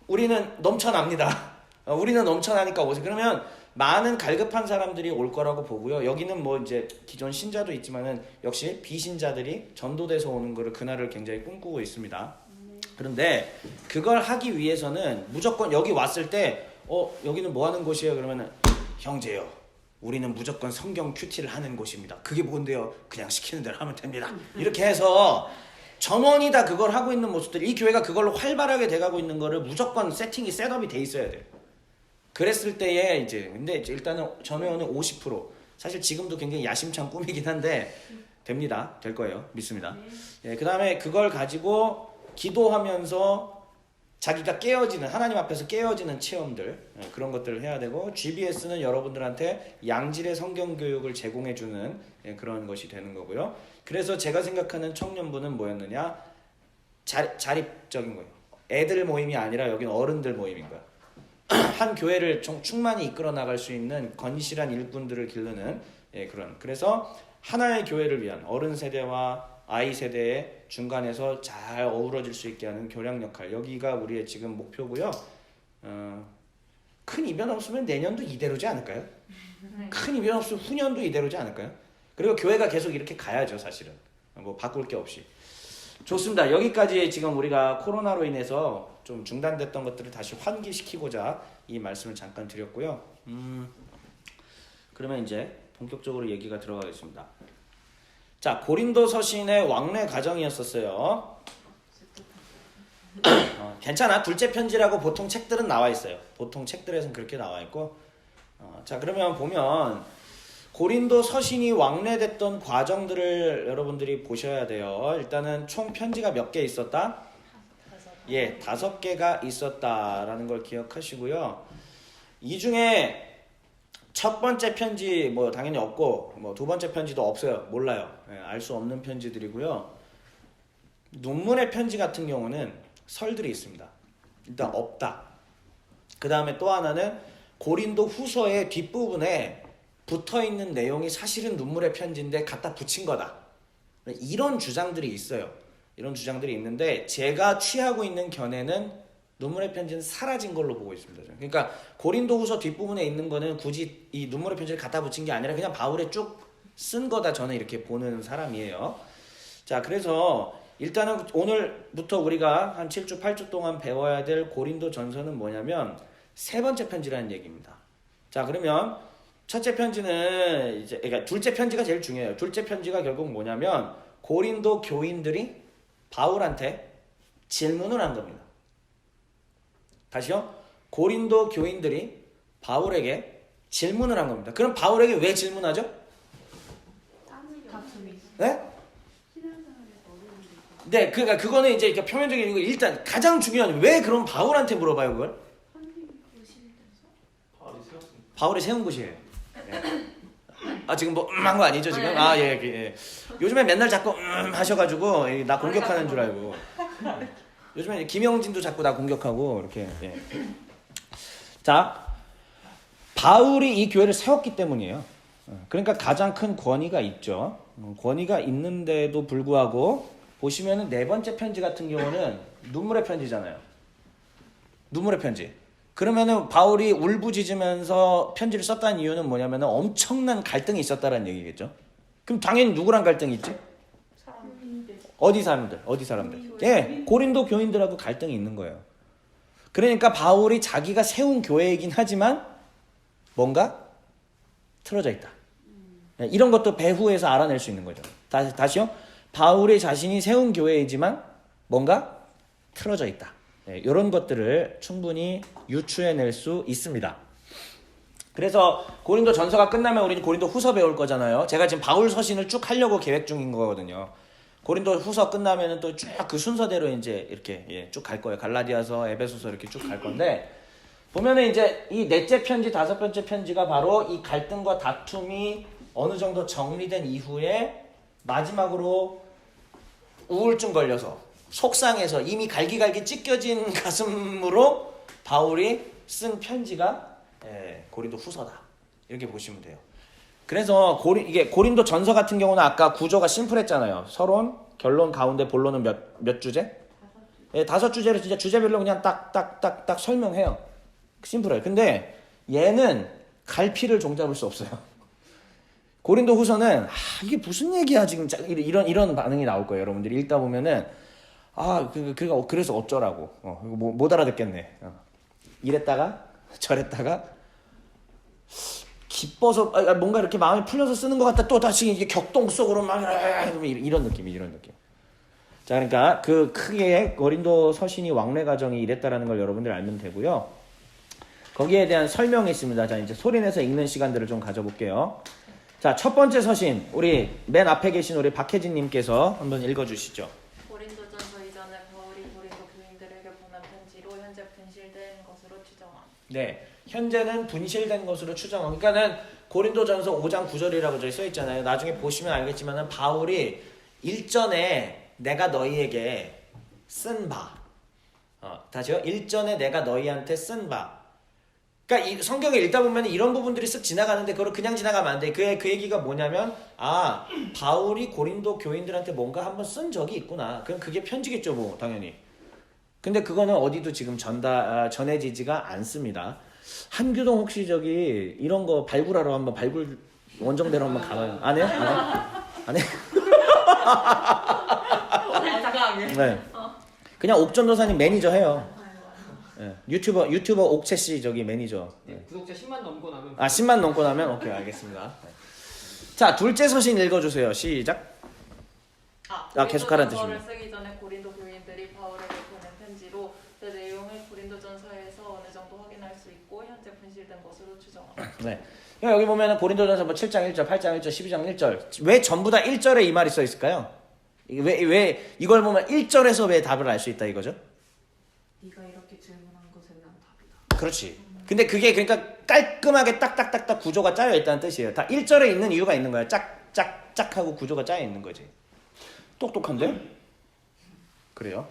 S1: 우리는 넘쳐납니다. 우리는 넘쳐나니까 오세요. 그러면 많은 갈급한 사람들이 올 거라고 보고요. 여기는 뭐 이제 기존 신자도 있지만은 역시 비신자들이 전도돼서 오는 거를 그날을 굉장히 꿈꾸고 있습니다. 그런데 그걸 하기 위해서는 무조건 여기 왔을 때 여기는 뭐 하는 곳이에요? 그러면은 형제요. 우리는 무조건 성경 큐티를 하는 곳입니다. 그게 뭔데요? 그냥 시키는 대로 하면 됩니다. 이렇게 해서 전원이 다 그걸 하고 있는 모습들, 이 교회가 그걸로 활발하게 돼가고 있는 거를 무조건 셋업이 돼 있어야 돼요. 그랬을 때에 근데 일단은 전회원은 50%. 사실 지금도 굉장히 야심찬 꿈이긴 한데 됩니다. 될 거예요. 믿습니다. 그 다음에 그걸 가지고 기도하면서 자기가 하나님 앞에서 깨어지는 체험들, 그런 것들을 해야 되고, GBS는 여러분들한테 양질의 성경 교육을 제공해주는 그런 것이 되는 거고요. 그래서 제가 생각하는 청년부는 뭐였느냐? 자립적인 거예요. 애들 모임이 아니라 여기는 어른들 모임인 거야. 한 교회를 충만히 이끌어 나갈 수 있는 건실한 일꾼들을 기르는 그래서 하나의 교회를 위한 어른 세대와 아이 세대의 중간에서 잘 어우러질 수 있게 하는 교량 역할, 여기가 우리의 지금 목표고요. 큰 이변 없으면 내년도 이대로지 않을까요? 큰 이변 없으면 후년도 이대로지 않을까요? 그리고 교회가 계속 이렇게 가야죠. 사실은 뭐 바꿀 게 없이. 좋습니다. 여기까지 지금 우리가 코로나로 인해서 좀 중단됐던 것들을 다시 환기시키고자 이 말씀을 잠깐 드렸고요. 그러면 이제 본격적으로 얘기가 들어가겠습니다. 자, 고린도 서신의 왕래 과정이었었어요. 괜찮아. 둘째 편지라고 보통 책들은 나와 있어요. 보통 책들에서는 그렇게 나와 있고. 자, 그러면 보면 고린도 서신이 왕래됐던 과정들을 여러분들이 보셔야 돼요. 일단은 총 편지가 몇 개 있었다? 5개가 있었다라는 걸 기억하시고요. 이 중에 첫 번째 편지 뭐 당연히 없고, 뭐 두 번째 편지도 없어요. 몰라요. 알 수 없는 편지들이고요. 눈물의 편지 같은 경우는 설들이 있습니다. 일단 없다. 그 다음에 또 하나는 고린도 후서의 뒷부분에 붙어있는 내용이 사실은 눈물의 편지인데 갖다 붙인 거다. 이런 주장들이 있어요. 이런 주장들이 있는데 제가 취하고 있는 견해는 눈물의 편지는 사라진 걸로 보고 있습니다. 그러니까 고린도 후서 뒷부분에 있는 거는 굳이 이 눈물의 편지를 갖다 붙인 게 아니라 그냥 바울에 쭉 쓴 거다. 저는 이렇게 보는 사람이에요. 자, 그래서 일단은 오늘부터 우리가 한 7주 8주 동안 배워야 될 고린도 전서는 뭐냐면 세 번째 편지라는 얘기입니다. 자, 그러면 첫째 편지는 그러니까 둘째 편지가 제일 중요해요. 둘째 편지가 결국 뭐냐면 고린도 교인들이 바울한테 질문을 한 겁니다. 다시요. 고린도 교인들이 바울에게 질문을 한 겁니다. 그럼 바울에게 왜 질문하죠? 네? 네, 그러니까 그거는 이제 표면적인 거. 일단 가장 중요한 왜 그럼 바울한테 물어봐요 그걸? 바울이 세운 곳이에요. 네. 지금 뭐 한 거 아니죠 지금? 예. 요즘에 맨날 자꾸 하셔가지고 나 공격하는 줄 알고. 요즘에 김영진도 자꾸 나 공격하고 이렇게. 예. 자, 바울이 이 교회를 세웠기 때문이에요. 그러니까 가장 큰 권위가 있죠. 권위가 있는데도 불구하고 보시면은 네 번째 편지 같은 경우는 눈물의 편지잖아요. 눈물의 편지. 그러면은 바울이 울부짖으면서 편지를 썼다는 이유는 뭐냐면은 엄청난 갈등이 있었다는 얘기겠죠. 그럼 당연히 누구랑 갈등이 있지? 어디 사람들? 어디 사람들? 예, 고린도 교인들하고 갈등이 있는 거예요. 그러니까 바울이 자기가 세운 교회이긴 하지만 뭔가 틀어져 있다. 예, 이런 것도 배후에서 알아낼 수 있는 거죠. 다시요. 바울이 자신이 세운 교회이지만 뭔가 틀어져 있다. 예, 이런 것들을 충분히 유추해낼 수 있습니다. 그래서 고린도 전서가 끝나면 우리는 고린도 후서 배울 거잖아요. 제가 지금 바울 서신을 쭉 하려고 계획 중인 거거든요. 고린도 후서 끝나면은 또 쭉 그 순서대로 이제 이렇게 쭉 갈 거예요. 갈라디아서, 에베소서 이렇게 쭉 갈 건데 보면은 이제 이 넷째 편지, 다섯 번째 편지가 바로 이 갈등과 다툼이 어느 정도 정리된 이후에 마지막으로 우울증 걸려서 속상해서 이미 갈기갈기 찢겨진 가슴으로 바울이 쓴 편지가 고린도 후서다. 이렇게 보시면 돼요. 그래서 이게 고린도 전서 같은 경우는 아까 구조가 심플했잖아요. 서론, 결론, 가운데, 본론은 몇 주제? 예, 5주제를 진짜 주제별로 그냥 딱 설명해요. 심플해요. 근데 얘는 갈피를 종잡을 수 없어요. 고린도 후서는 이게 무슨 얘기야 지금 이런 반응이 나올 거예요. 여러분들이 읽다 보면은 그래서 어쩌라고 못 알아듣겠네. 이랬다가 저랬다가 기뻐서 뭔가 이렇게 마음이 풀려서 쓰는 것 같다. 또 다시 이게 격동 속으로 막 이런 느낌. 자, 그러니까 그 크게 고린도 서신이 왕래 과정이 이랬다라는 걸 여러분들 알면 되고요. 거기에 대한 설명이 있습니다. 자, 이제 소리내서 읽는 시간들을 좀 가져볼게요. 자, 첫 번째 서신 우리 맨 앞에 계신 우리 박혜진님께서 한번 읽어주시죠.
S8: 고린도전서 이전에 바울이 고린도 교인들에게 보낸 편지로 현재 분실된 것으로 추정함.
S1: 네, 현재는 분실된 것으로 추정함. 그러니까는 고린도전서 5장 9절이라고 저기 써 있잖아요. 나중에 보시면 알겠지만은 바울이 일전에 내가 너희에게 쓴 바, 다시요. 일전에 내가 너희한테 쓴 바. 그러니까 이 성경을 읽다 보면 이런 부분들이 쓱 지나가는데 그걸 그냥 지나가면 안 돼. 그 얘기가 뭐냐면 바울이 고린도 교인들한테 뭔가 한번 쓴 적이 있구나. 그럼 그게 편지겠죠, 뭐 당연히. 근데 그거는 어디도 지금 전해지지가 않습니다. 한규동 혹시 저기 이런 거 발굴하러 한번 발굴 원정대로 한번 가봐요. 안 해요? 안 해요? 네. 그냥 옥전도사님 매니저 해요. 네. 유튜버 옥채 씨 저기 매니저.
S6: 네, 구독자 10만 넘고 나면
S1: 10만 넘고 나면 오케이 알겠습니다. 자, 둘째 서신 읽어주세요. 시작. 계속 하라는 뜻입니다.
S8: 고린도전서를 쓰기 전에 고린도 교인들이 바울에게 보낸 편지로 그 내용을 고린도전서에서 어느 정도 확인할 수 있고 현재 분실된 것으로 추정합니다. 네.
S1: 여기 보면은 고린도전서 7장 1절, 8장 1절, 12장 1절. 왜 전부 다 1절에 이 말이 써 있을까요? 왜 이걸 보면 1절에서 왜 답을 알 수 있다 이거죠?
S8: 네가 이렇게 질문한 것에 대한 답이다.
S1: 그렇지. 근데 그게 그러니까 깔끔하게 딱딱딱딱 구조가 짜여 있다는 뜻이에요. 다 1절에 있는 이유가 있는 거야. 짝짝짝 하고 구조가 짜여 있는 거지. 똑똑한데? 그래요.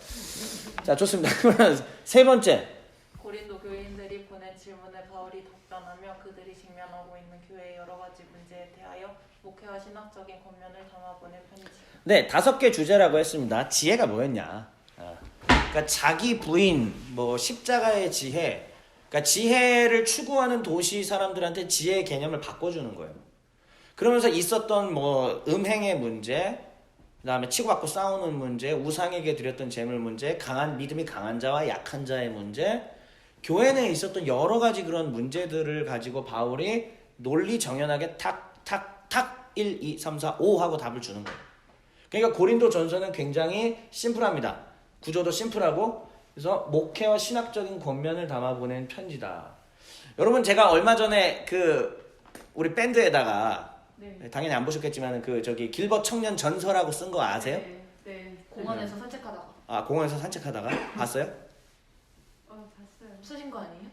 S1: 자, 좋습니다. 그러면 세 번째.
S8: 고린도 교인들이 보낸 질문에 바울이 답변하며 그들이 직면하고 있는 교회의 여러 가지 문제에 대하여 목회와 신학적인 권면을 담아보낸 편지.
S1: 네, 5개 주제라고 했습니다. 지혜가 뭐였냐? 그러니까 자기 부인, 십자가의 지혜. 그러니까 지혜를 추구하는 도시 사람들한테 지혜의 개념을 바꿔주는 거예요. 그러면서 있었던 음행의 문제, 그다음에 치고받고 싸우는 문제, 우상에게 드렸던 재물 문제, 믿음이 강한 자와 약한 자의 문제, 교회 내에 있었던 여러 가지 그런 문제들을 가지고 바울이 논리 정연하게 탁 1, 2, 3, 4, 5 하고 답을 주는 거예요. 그러니까 고린도 전서는 굉장히 심플합니다. 구조도 심플하고 그래서 목회와 신학적인 권면을 담아보낸 편지다. 여러분 제가 얼마 전에 우리 밴드에다가 당연히 안 보셨겠지만 길벗 청년 전서라고 쓴 거 아세요?
S8: 네. 공원에서 산책하다가.
S1: 공원에서 산책하다가 봤어요?
S8: 봤어요. 쓰신 거 아니에요?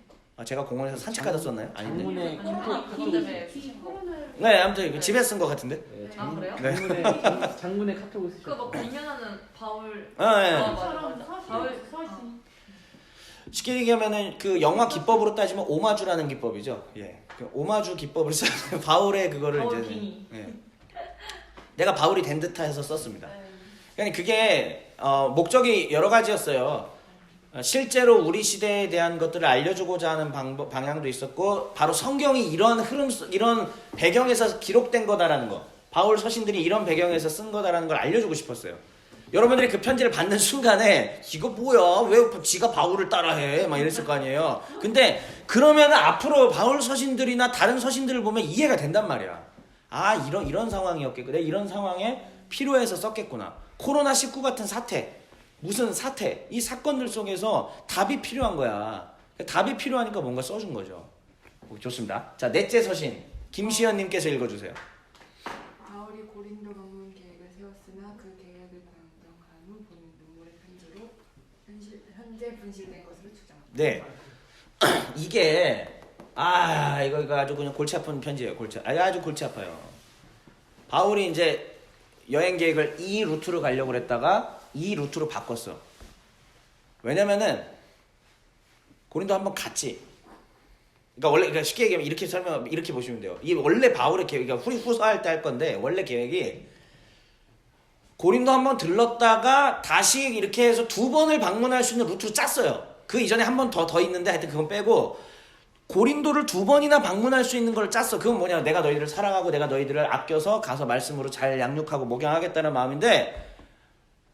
S1: 제가 공원에서 산책하다 썼나요? 아닌데.
S4: 장문의
S8: 그것 때문에 쓰신 거.
S1: 네, 아무튼 집에 쓴 거 같은데.
S8: 그래요?
S4: 장문의 카톡을 쓰셨어요.
S8: 그거 비면하는 바울.
S1: 네.
S8: 바울
S1: 쉽게 얘기하면은 영화 기법으로 따지면 오마주라는 기법이죠. 예. 오마주 기법을 써요. 바울의 그거를
S8: 바울
S1: 이제.
S8: 빙의.
S1: 예. 내가 바울이 된 듯해서 썼습니다. 그러니까 그게 목적이 여러 가지였어요. 실제로 우리 시대에 대한 것들을 알려주고자 하는 방향도 있었고, 바로 성경이 이런 흐름, 이런 배경에서 기록된 거다라는 거, 바울 서신들이 이런 배경에서 쓴 거다라는 걸 알려주고 싶었어요. 여러분들이 그 편지를 받는 순간에 이거 뭐야, 왜 지가 바울을 따라해, 막 이랬을 거 아니에요. 근데 그러면 앞으로 바울 서신들이나 다른 서신들을 보면 이해가 된단 말이야. 아, 이런 상황이었겠구나. 이런 상황에 필요해서 썼겠구나. 코로나19 같은 사태, 무슨 사태, 이 사건들 속에서 답이 필요한 거야. 답이 필요하니까 뭔가 써준 거죠. 좋습니다. 자, 넷째 서신 김시현님께서 읽어주세요.
S11: 바울이 고린도 방문 계획을 세웠으나 그 계획을 변경한 후 보낸 눈물의 편지로 현재 분실된 것으로 주장합니다.
S1: 네. 이게 이거 아주 그냥 골치 아픈 편지예요. 아주 골치 아파요. 바울이 이제 여행 계획을 이 루트로 가려고 그랬다가 이 루트로 바꿨어. 왜냐면은 고린도 한번 갔지. 그러니까 쉽게 얘기하면 이렇게 보시면 돼요. 이 원래 바울의 계획이 후사할 때 할 건데, 원래 계획이 고린도 한번 들렀다가 다시 이렇게 해서 2번을 방문할 수 있는 루트로 짰어요. 그 이전에 한 번 더 있는데 하여튼 그건 빼고 고린도를 2번이나 방문할 수 있는 걸 짰어. 그건 뭐냐, 내가 너희들을 사랑하고 내가 너희들을 아껴서 가서 말씀으로 잘 양육하고 목양하겠다는 마음인데,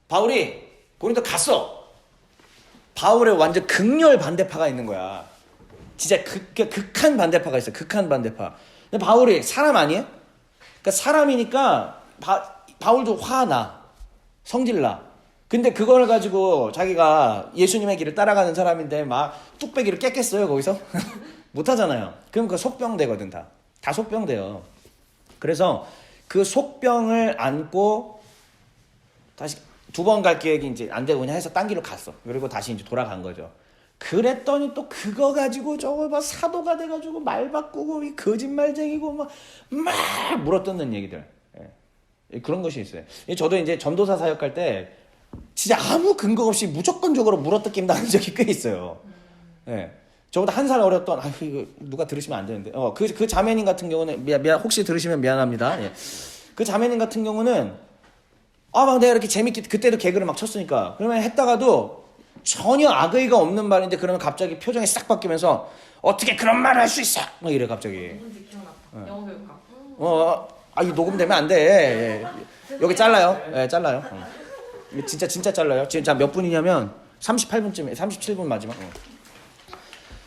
S1: 바울이 고린도 갔어. 바울의 완전 극렬 반대파가 있는 거야. 진짜 극한 반대파가 있어. 극한 반대파. 근데 바울이 사람 아니에요? 그러니까 사람이니까 바울도 화나, 성질나. 근데 그걸 가지고 자기가 예수님의 길을 따라가는 사람인데 막 뚝배기를 깼겠어요 거기서? 못하잖아요. 그럼 그 속병되거든. 다 속병돼요. 그래서 그 속병을 안고 다시 2번 갈 계획이 이제 안 되고 그냥 해서 딴 길로 갔어. 그리고 다시 이제 돌아간 거죠. 그랬더니 또 그거 가지고 저거 막 사도가 돼가지고 말 바꾸고 이 거짓말쟁이고 막 물어뜯는 얘기들. 그런 것이 있어요. 저도 이제 전도사 사역할 때 진짜 아무 근거 없이 무조건적으로 물어뜯김 당한 적이 꽤 있어요. 저보다 한 살 어렸던, 이거 누가 들으시면 안 되는데, 그 자매님 같은 경우는, 혹시 들으시면 미안합니다. 그 자매님 같은 경우는, 막 내가 이렇게 재밌게, 그때도 개그를 막 쳤으니까, 그러면 했다가도 전혀 악의가 없는 말인데, 그러면 갑자기 표정이 싹 바뀌면서, 어떻게 그런 말을 할 수 있어? 막 이래, 갑자기.
S8: 누군지 기억났다. 영어 교육학.
S1: 이거 녹음되면 안 돼. 여기 잘라요. 잘라요. 진짜 잘라요. 지금 자 몇 분이냐면, 38분쯤에, 37분 마지막.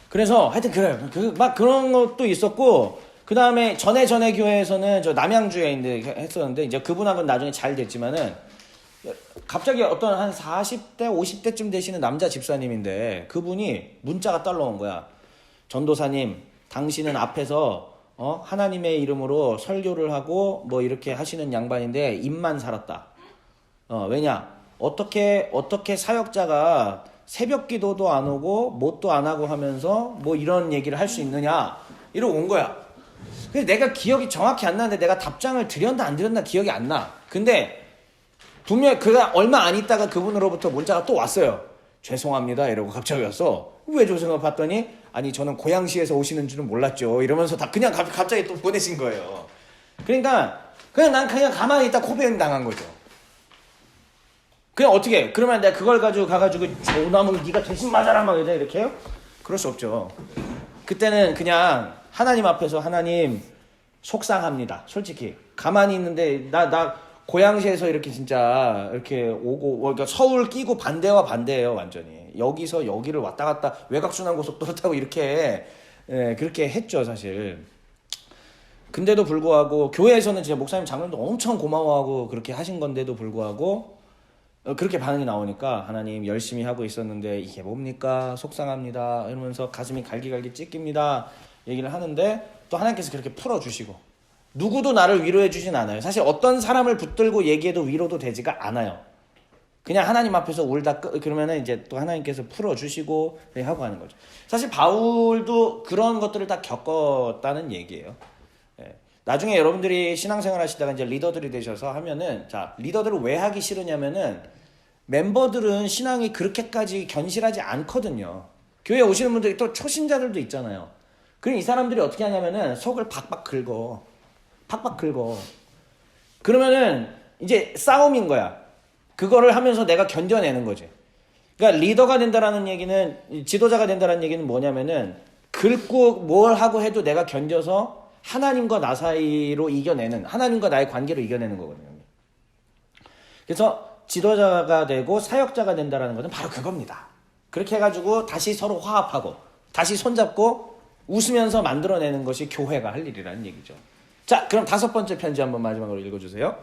S1: 그래서 하여튼 그래요. 막 그런 것도 있었고, 그 다음에 전에 교회에서는 저 남양주에 했었는데, 이제 그분하고는 나중에 잘 됐지만은, 갑자기 어떤 한 40대, 50대쯤 되시는 남자 집사님인데, 그분이 문자가 떨러온 거야. 전도사님, 당신은 앞에서, 하나님의 이름으로 설교를 하고, 뭐 이렇게 하시는 양반인데, 입만 살았다. 왜냐? 어떻게 사역자가 새벽 기도도 안 오고 뭣도 안 하고 하면서 뭐 이런 얘기를 할 수 있느냐 이러고 온 거야. 근데 내가 기억이 정확히 안 나는데 내가 답장을 드렸나 안 드렸나 기억이 안 나. 근데 분명히 그가 얼마 안 있다가 그분으로부터 문자가 또 왔어요. 죄송합니다 이러고 갑자기 왔어. 왜 죄송을 봤더니 아니 저는 고양시에서 오시는 줄은 몰랐죠 이러면서 다 그냥 갑자기 또 보내신 거예요. 그러니까 난 그냥 가만히 있다 코베인 당한 거죠. 그냥 어떻게 그러면 내가 그걸 가지고 가가지고 조남을 네가 대신 맞아라 막 이렇게 해요? 그럴 수 없죠. 그때는 그냥 하나님 앞에서 하나님 속상합니다. 솔직히 가만히 있는데 나 고양시에서 이렇게 진짜 이렇게 오고 그러니까 서울 끼고 반대와 반대예요 완전히. 여기서 여기를 왔다 갔다 외곽순환고속도로 타고 이렇게 그렇게 했죠 사실. 근데도 불구하고 교회에서는 진짜 목사님 장로님도 엄청 고마워하고 그렇게 하신 건데도 불구하고 그렇게 반응이 나오니까 하나님 열심히 하고 있었는데 이게 뭡니까 속상합니다 이러면서 가슴이 갈기갈기 찢깁니다 얘기를 하는데 또 하나님께서 그렇게 풀어주시고 누구도 나를 위로해 주진 않아요. 사실 어떤 사람을 붙들고 얘기해도 위로도 되지가 않아요. 그냥 하나님 앞에서 울다 그러면은 이제 또 하나님께서 풀어주시고 하고 하는 거죠. 사실 바울도 그런 것들을 다 겪었다는 얘기예요. 나중에 여러분들이 신앙생활 하시다가 이제 리더들이 되셔서 하면은 자 리더들을 왜 하기 싫으냐면은 member들은 신앙이 그렇게까지 견실하지 않거든요. 교회에 오시는 분들이 또 초신자들도 있잖아요. 그럼 이 사람들이 어떻게 하냐면은 속을 박박 긁어. 그러면은 이제 싸움인 거야. 그거를 하면서 내가 견뎌내는 거지. 그러니까 리더가 된다라는 얘기는, 지도자가 된다라는 얘기는 뭐냐면은 긁고 뭘 하고 해도 내가 견뎌서 하나님과 나 사이로 이겨내는, 하나님과 나의 관계로 이겨내는 거거든요. 그래서 지도자가 되고 사역자가 된다라는 것은 바로 그겁니다. 그렇게 해가지고 다시 서로 화합하고 다시 손잡고 웃으면서 만들어내는 것이 교회가 할 일이라는 얘기죠. 자, 그럼 5번째 편지 한번 마지막으로 읽어주세요.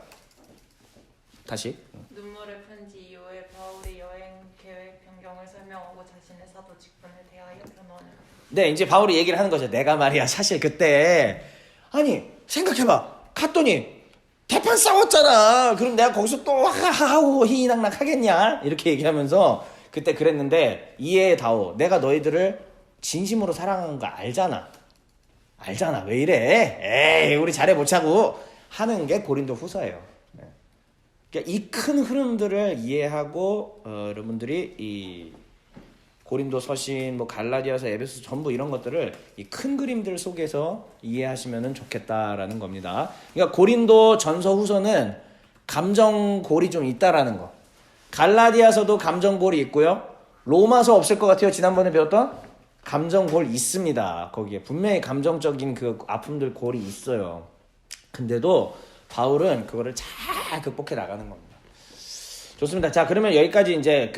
S1: 다시.
S8: 눈물의 편지 이후에 바울이 여행 계획 변경을 설명하고 자신의 사도 직분에 대하여 변호하는.
S1: 네, 이제 바울이 얘기를 하는 거죠. 내가 말이야 사실 그때 아니 생각해봐. 갔더니 대판 싸웠잖아. 그럼 내가 거기서 또 하하하고 희희낙낙 하겠냐? 이렇게 얘기하면서 그때 그랬는데 이해다오. 내가 너희들을 진심으로 사랑하는 거 알잖아. 알잖아. 왜 이래? 에이 우리 잘해 못하고 하는 게 고린도 후서예요. 그러니까 이 큰 흐름들을 이해하고 여러분들이 이 고린도 서신, 뭐 갈라디아서, 에베소 전부 이런 것들을 이 큰 그림들 속에서 이해하시면 좋겠다라는 겁니다. 그러니까 고린도 전서 후서는 감정골이 좀 있다라는 거. 갈라디아서도 감정골이 있고요. 로마서 없을 것 같아요. 지난번에 배웠던 감정골 있습니다. 거기에 분명히 감정적인 그 아픔들 골이 있어요. 근데도 바울은 그거를 잘 극복해 나가는 겁니다. 좋습니다. 자, 그러면 여기까지 이제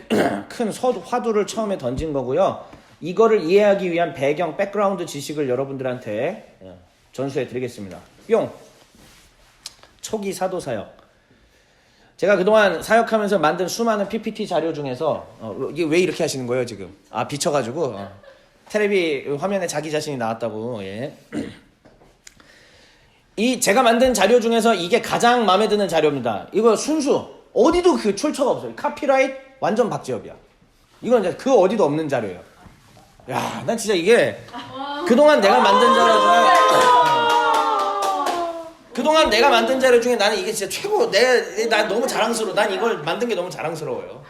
S1: 큰 화두를 처음에 던진 거고요. 이거를 이해하기 위한 배경, 백그라운드 지식을 여러분들한테 전수해 드리겠습니다. 뿅! 초기 사도 사역. 제가 그동안 사역하면서 만든 수많은 PPT 자료 중에서 이게 왜 이렇게 하시는 거예요, 지금? 아, 비춰가지고. 텔레비 화면에 자기 자신이 나왔다고. 예. 이 제가 만든 자료 중에서 이게 가장 마음에 드는 자료입니다. 이거 순수. 어디도 그 출처가 없어요. 카피라이트 완전 박지엽이야. 이건 이제 그 어디도 없는 자료예요. 야, 난 진짜 이게 그동안 내가 만든 자료 중에 나는 이게 진짜 최고. 난 너무 자랑스러워. 난 이걸 만든 게 너무 자랑스러워요.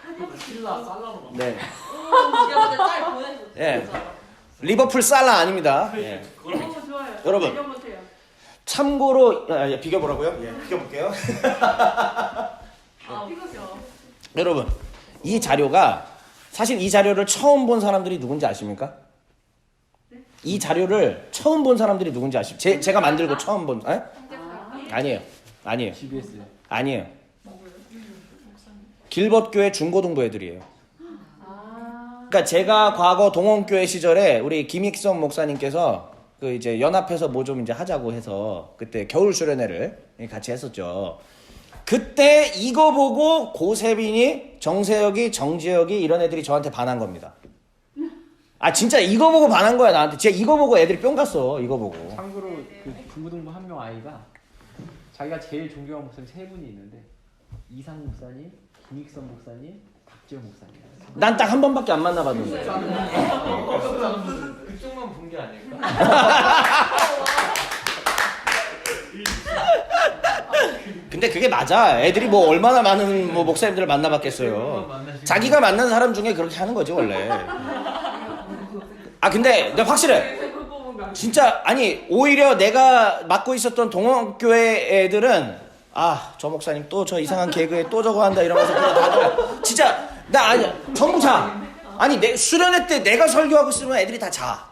S1: 네. 예. 리버풀 살라 아닙니다. 예.
S3: 너무 좋아요.
S1: 여러분.
S3: 비교보세요.
S1: 참고로 비교보라고요? 예, 비교볼게요.
S3: 비교죠.
S1: 여러분, 이 자료가 사실 이 자료를 처음 본 사람들이 누군지 아십니까? 이 자료를 처음 본 사람들이 누군지 아십니까? 제가 만들고 처음 본 아니에요.
S4: GBS.
S1: 아니에요. 길벗교회 중고등부 애들이에요. 그러니까 제가 과거 동원교회 시절에 우리 김익성 목사님께서 그 이제 연합해서 뭐 좀 이제 하자고 해서 그때 겨울 수련회를 같이 했었죠. 그때 이거 보고 고세빈이, 정세혁이, 정지혁이 이런 애들이 저한테 반한 겁니다. 아 진짜 이거 보고 반한 거야 나한테. 진짜 이거 보고 애들이 뿅 갔어. 이거 보고.
S4: 참고로 그 중고등부 한 명 아이가 자기가 제일 존경하는 목사님 3분이 있는데 이상 목사님, 김익선 목사님, 박지영 목사님.
S1: 난 딱 한 번밖에 안 만나봤는데.
S7: 그쪽만 본 게 아닐까?
S1: 근데 그게 맞아. 애들이 뭐 얼마나 많은 뭐 목사님들을 만나봤겠어요. 자기가 만난 사람 중에 그렇게 하는 거지 원래. 아 근데 확실해. 진짜 아니 오히려 내가 맡고 있었던 동원교회 애들은 아 저 목사님 또 저 이상한 개그에 또 저거 한다 이러면서 그냥 다들 진짜 나 아니야 전부 자. 아니 내 수련회 때 내가 설교하고 있으면 애들이 다 자.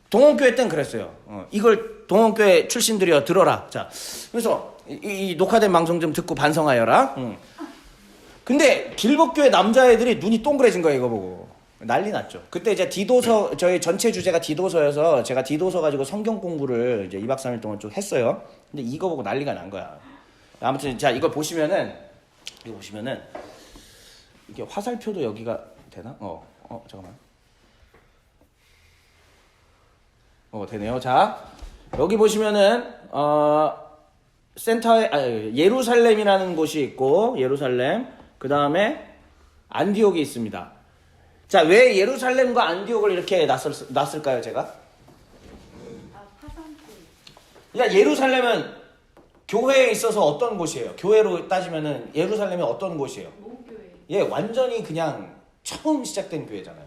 S1: 동원교회 때는 그랬어요. 이걸 동원교회 출신들이여 들어라. 자 그래서 이 녹화된 방송 좀 듣고 반성하여라. 근데 길벗교회 남자애들이 눈이 동그래진 거야 이거 보고. 난리 났죠. 그때 이제 디도서 저희 전체 주제가 디도서여서 제가 디도서 가지고 성경 공부를 이제 2박 3일 동안 쭉 했어요. 근데 이거 보고 난리가 난 거야. 아무튼 자 이거 보시면은 이게 화살표도 여기가 되나? 잠깐만. 되네요. 자 여기 보시면은 센터에 예루살렘이라는 곳이 있고 예루살렘 그 다음에 안디옥이 있습니다. 자, 왜 예루살렘과 안디옥을 이렇게 놨을까요, 제가? 그러니까 예루살렘은 교회에 있어서 어떤 곳이에요? 교회로 따지면은 예루살렘이 어떤 곳이에요? 예, 완전히 그냥 처음 시작된 교회잖아요.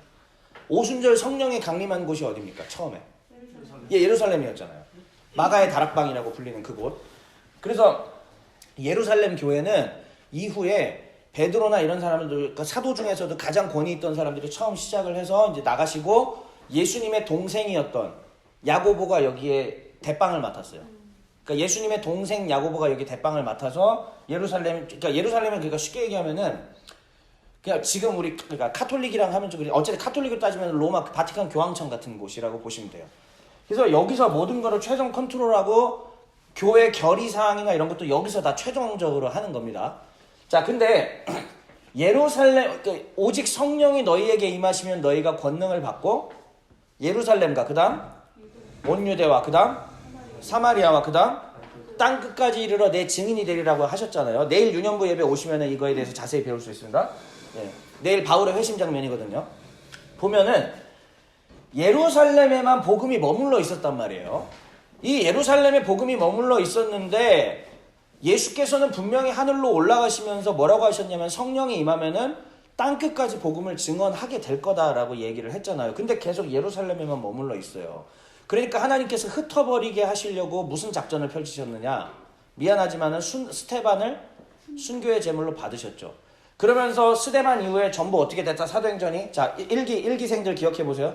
S1: 오순절 성령이 강림한 곳이 어디입니까? 처음에. 예, 예루살렘이었잖아요. 마가의 다락방이라고 불리는 그곳. 그래서 예루살렘 교회는 이후에 베드로나 이런 사람들, 그러니까 사도 중에서도 가장 권위 있던 사람들이 처음 시작을 해서 이제 나가시고 예수님의 동생이었던 야고보가 여기에 대빵을 맡았어요. 그러니까 예수님의 동생 야고보가 여기 대빵을 맡아서 예루살렘은 그러니까 쉽게 얘기하면은 그냥 지금 우리 그러니까 카톨릭이랑 하면 좀 어쨌든 카톨릭으로 따지면 로마 바티칸 교황청 같은 곳이라고 보시면 돼요. 그래서 여기서 모든 거를 최종 컨트롤하고 교회 결의사항이나 이런 것도 여기서 다 최종적으로 하는 겁니다. 자, 근데 예루살렘 오직 성령이 너희에게 임하시면 너희가 권능을 받고 예루살렘과 그다음 온 유대와 그다음 사마리아와 그다음 땅 끝까지 이르러 내 증인이 되리라고 하셨잖아요. 내일 유년부 예배 오시면은 이거에 대해서 자세히 배울 수 있습니다. 네. 내일 바울의 회심 장면이거든요. 보면은 예루살렘에만 복음이 머물러 있었단 말이에요. 이 예루살렘에 복음이 머물러 있었는데 예수께서는 분명히 하늘로 올라가시면서 뭐라고 하셨냐면 성령이 임하면은 땅끝까지 복음을 증언하게 될 거다라고 얘기를 했잖아요. 근데 계속 예루살렘에만 머물러 있어요. 그러니까 하나님께서 흩어버리게 하시려고 무슨 작전을 펼치셨느냐. 미안하지만은 스테반을 순교의 제물로 받으셨죠. 그러면서 스테반 이후에 전부 어떻게 됐다? 사도행전이. 자, 일기생들 기억해 보세요.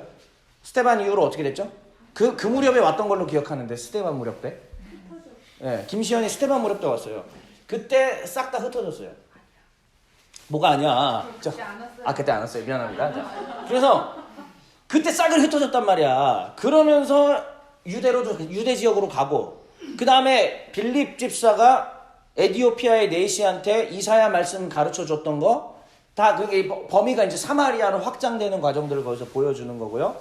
S1: 스테반 이후로 어떻게 됐죠? 그 무렵에 왔던 걸로 기억하는데 스테반 무렵 때. 네, 김시현이 스테반 무렵 때 왔어요. 그때 싹 다 흩어졌어요. 뭐가 아니야. 그때 안 왔어요. 미안합니다. 자, 그래서 그때 싹을 흩어졌단 말이야. 그러면서 유대 지역으로 가고 그 다음에 빌립 집사가 에디오피아의 네시한테 이사야 말씀 가르쳐 줬던 거 다 그게 범위가 이제 사마리아로 확장되는 과정들을 거기서 보여주는 거고요.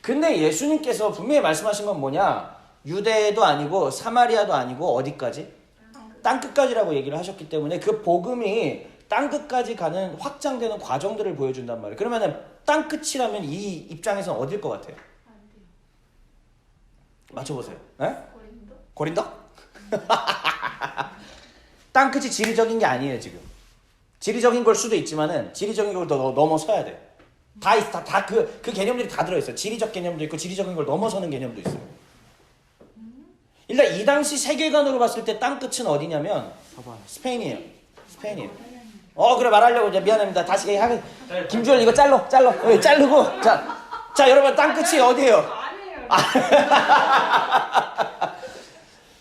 S1: 근데 예수님께서 분명히 말씀하신 건 뭐냐? 유대도 아니고 사마리아도 아니고 어디까지? 땅끝까지라고 얘기를 하셨기 때문에 그 복음이 땅끝까지 가는 확장되는 과정들을 보여준단 말이에요. 그러면은 땅끝이라면 이 입장에서는 어딜 것 같아요? 맞춰보세요. 네? 고린도? 땅끝이 지리적인 게 아니에요, 지금. 지리적인 걸 수도 있지만은 지리적인 걸 넘어서야 돼. 그 개념들이 다 들어있어요. 지리적 개념도 있고 지리적인 걸 넘어서는 개념도 있어요. 일단 이 당시 세계관으로 봤을 때 땅끝은 어디냐면 스페인이에요. 그래 말하려고 이제 미안합니다. 다시 하긴 김주현 이거 자르고 자 여러분 땅끝이 어디예요?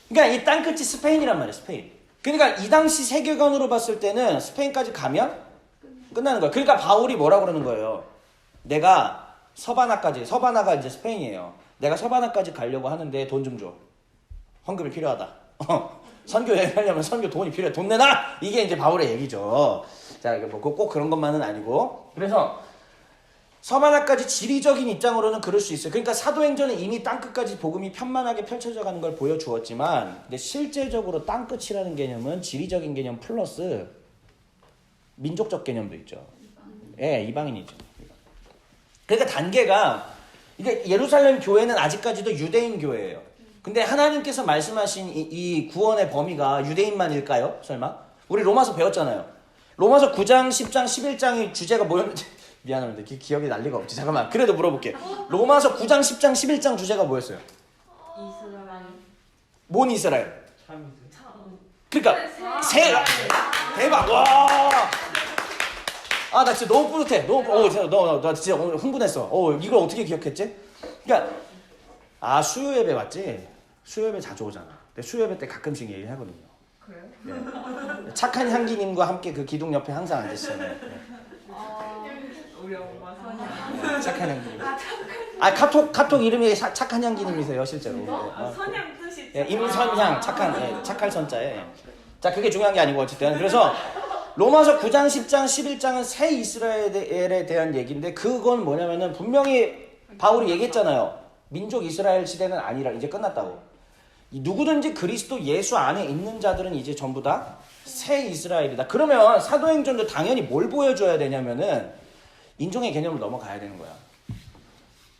S1: 그러니까 이 땅끝이 스페인이란 말이에요. 스페인. 그러니까 이 당시 세계관으로 봤을 때는 스페인까지 가면 끝나는 거예요. 그러니까 바울이 뭐라 그러는 거예요? 내가 서바나가 이제 스페인이에요. 내가 서바나까지 가려고 하는데 돈 좀 줘. 헌금이 필요하다. 선교 여행하려면 선교 돈이 필요해. 돈 내놔! 이게 이제 바울의 얘기죠. 자, 뭐 꼭 그런 것만은 아니고. 그래서 서바나까지 지리적인 입장으로는 그럴 수 있어요. 그러니까 사도행전은 이미 땅끝까지 복음이 편만하게 펼쳐져 가는 걸 보여주었지만 근데 실제적으로 땅끝이라는 개념은 지리적인 개념 플러스 민족적 개념도 있죠. 예, 이방인이죠. 그러니까 단계가 이게 예루살렘 교회는 아직까지도 유대인 교회예요. 근데 하나님께서 말씀하신 이 구원의 범위가 유대인만일까요? 설마? 우리 로마서 배웠잖아요. 로마서 9장, 10장, 11장의 주제가 뭐였는지 미안합니다. 기억이 날 리가 없지. 잠깐만. 그래도 물어볼게. 로마서 9장, 10장, 11장 주제가 뭐였어요? 뭔 이스라엘? 그러니까 대박. 와. 나 진짜 너무 뿌듯해. 나 진짜 오늘 흥분했어. 이걸 어떻게 기억했지? 그러니까 수요 예배 맞지? 수요 예배 자주 오잖아. 근데 수요 예배 때 가끔씩 얘기하거든요.
S11: 그래요?
S1: 네. 착한 향기님과 함께 그 기둥 옆에 항상 앉으시잖아요. 네.
S11: 우리 엄마 선양.
S1: 착한 향기님. 카톡 이름이 착한 향기님이세요, 실제로.
S11: 선양 뜻이.
S1: 네, 임선향, 착할 선자에. 자, 그게 중요한 게 아니고 어쨌든. 그래서 로마서 9장, 10장, 11장은 새 이스라엘에 대한 얘기인데 그건 뭐냐면은 분명히 바울이 얘기했잖아요. 민족 이스라엘 시대는 아니라 이제 끝났다고. 누구든지 그리스도 예수 안에 있는 자들은 이제 전부 다 새 이스라엘이다. 그러면 사도행전도 당연히 뭘 보여줘야 되냐면은 인종의 개념을 넘어가야 되는 거야.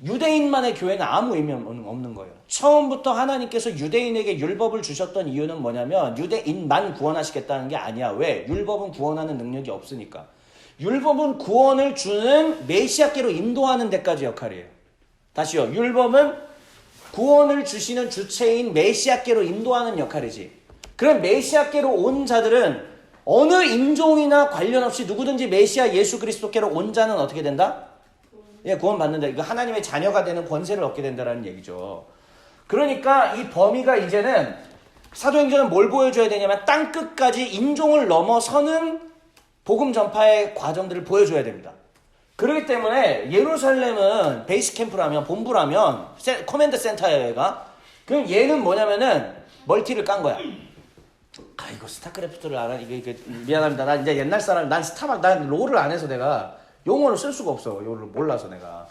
S1: 유대인만의 교회는 아무 의미 없는 거예요. 처음부터 하나님께서 유대인에게 율법을 주셨던 이유는 뭐냐면 유대인만 구원하시겠다는 게 아니야. 왜? 율법은 구원하는 능력이 없으니까. 율법은 구원을 주는 메시아께로 인도하는 데까지 역할이에요. 다시요. 율법은 구원을 주시는 주체인 메시아께로 인도하는 역할이지. 그럼 메시아께로 온 자들은 어느 인종이나 관련 없이 누구든지 메시아 예수 그리스도께로 온 자는 어떻게 된다? 예, 구원받는다. 이거 하나님의 자녀가 되는 권세를 얻게 된다는 얘기죠. 그러니까 이 범위가 이제는 사도행전은 뭘 보여줘야 되냐면 땅 끝까지 인종을 넘어서는 복음 전파의 과정들을 보여줘야 됩니다. 그렇기 때문에 예루살렘은 베이스 캠프라면, 본부라면, 커맨드 센터야 얘가. 그럼 얘는 뭐냐면은 멀티를 깐 거야. 아, 이거 스타크래프트를 안 하니 이게 미안합니다. 나 이제 옛날 사람, 난 롤을 안 해서 내가 용어를 쓸 수가 없어. 이거를 몰라서 내가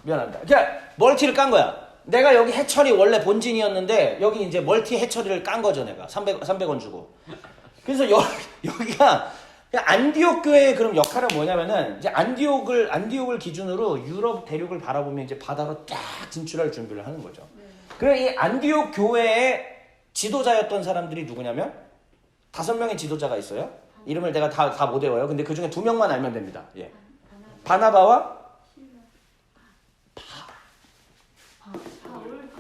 S1: 미안합니다. 그냥 멀티를 깐 거야. 내가 여기 해처리 원래 본진이었는데 여기 이제 멀티 해처리를 깐 거죠. 내가 300원 주고. 그래서 여기가 안디옥 교회의 그럼 역할은 뭐냐면은 이제 안디옥을 기준으로 유럽 대륙을 바라보면 이제 바다로 딱 진출할 준비를 하는 거죠. 그래 이 안디옥 교회의 지도자였던 사람들이 누구냐면 5명의 지도자가 있어요. 이름을 내가 다 못 외워요. 근데 그 중에 2명만 알면 됩니다. 예. 바나바와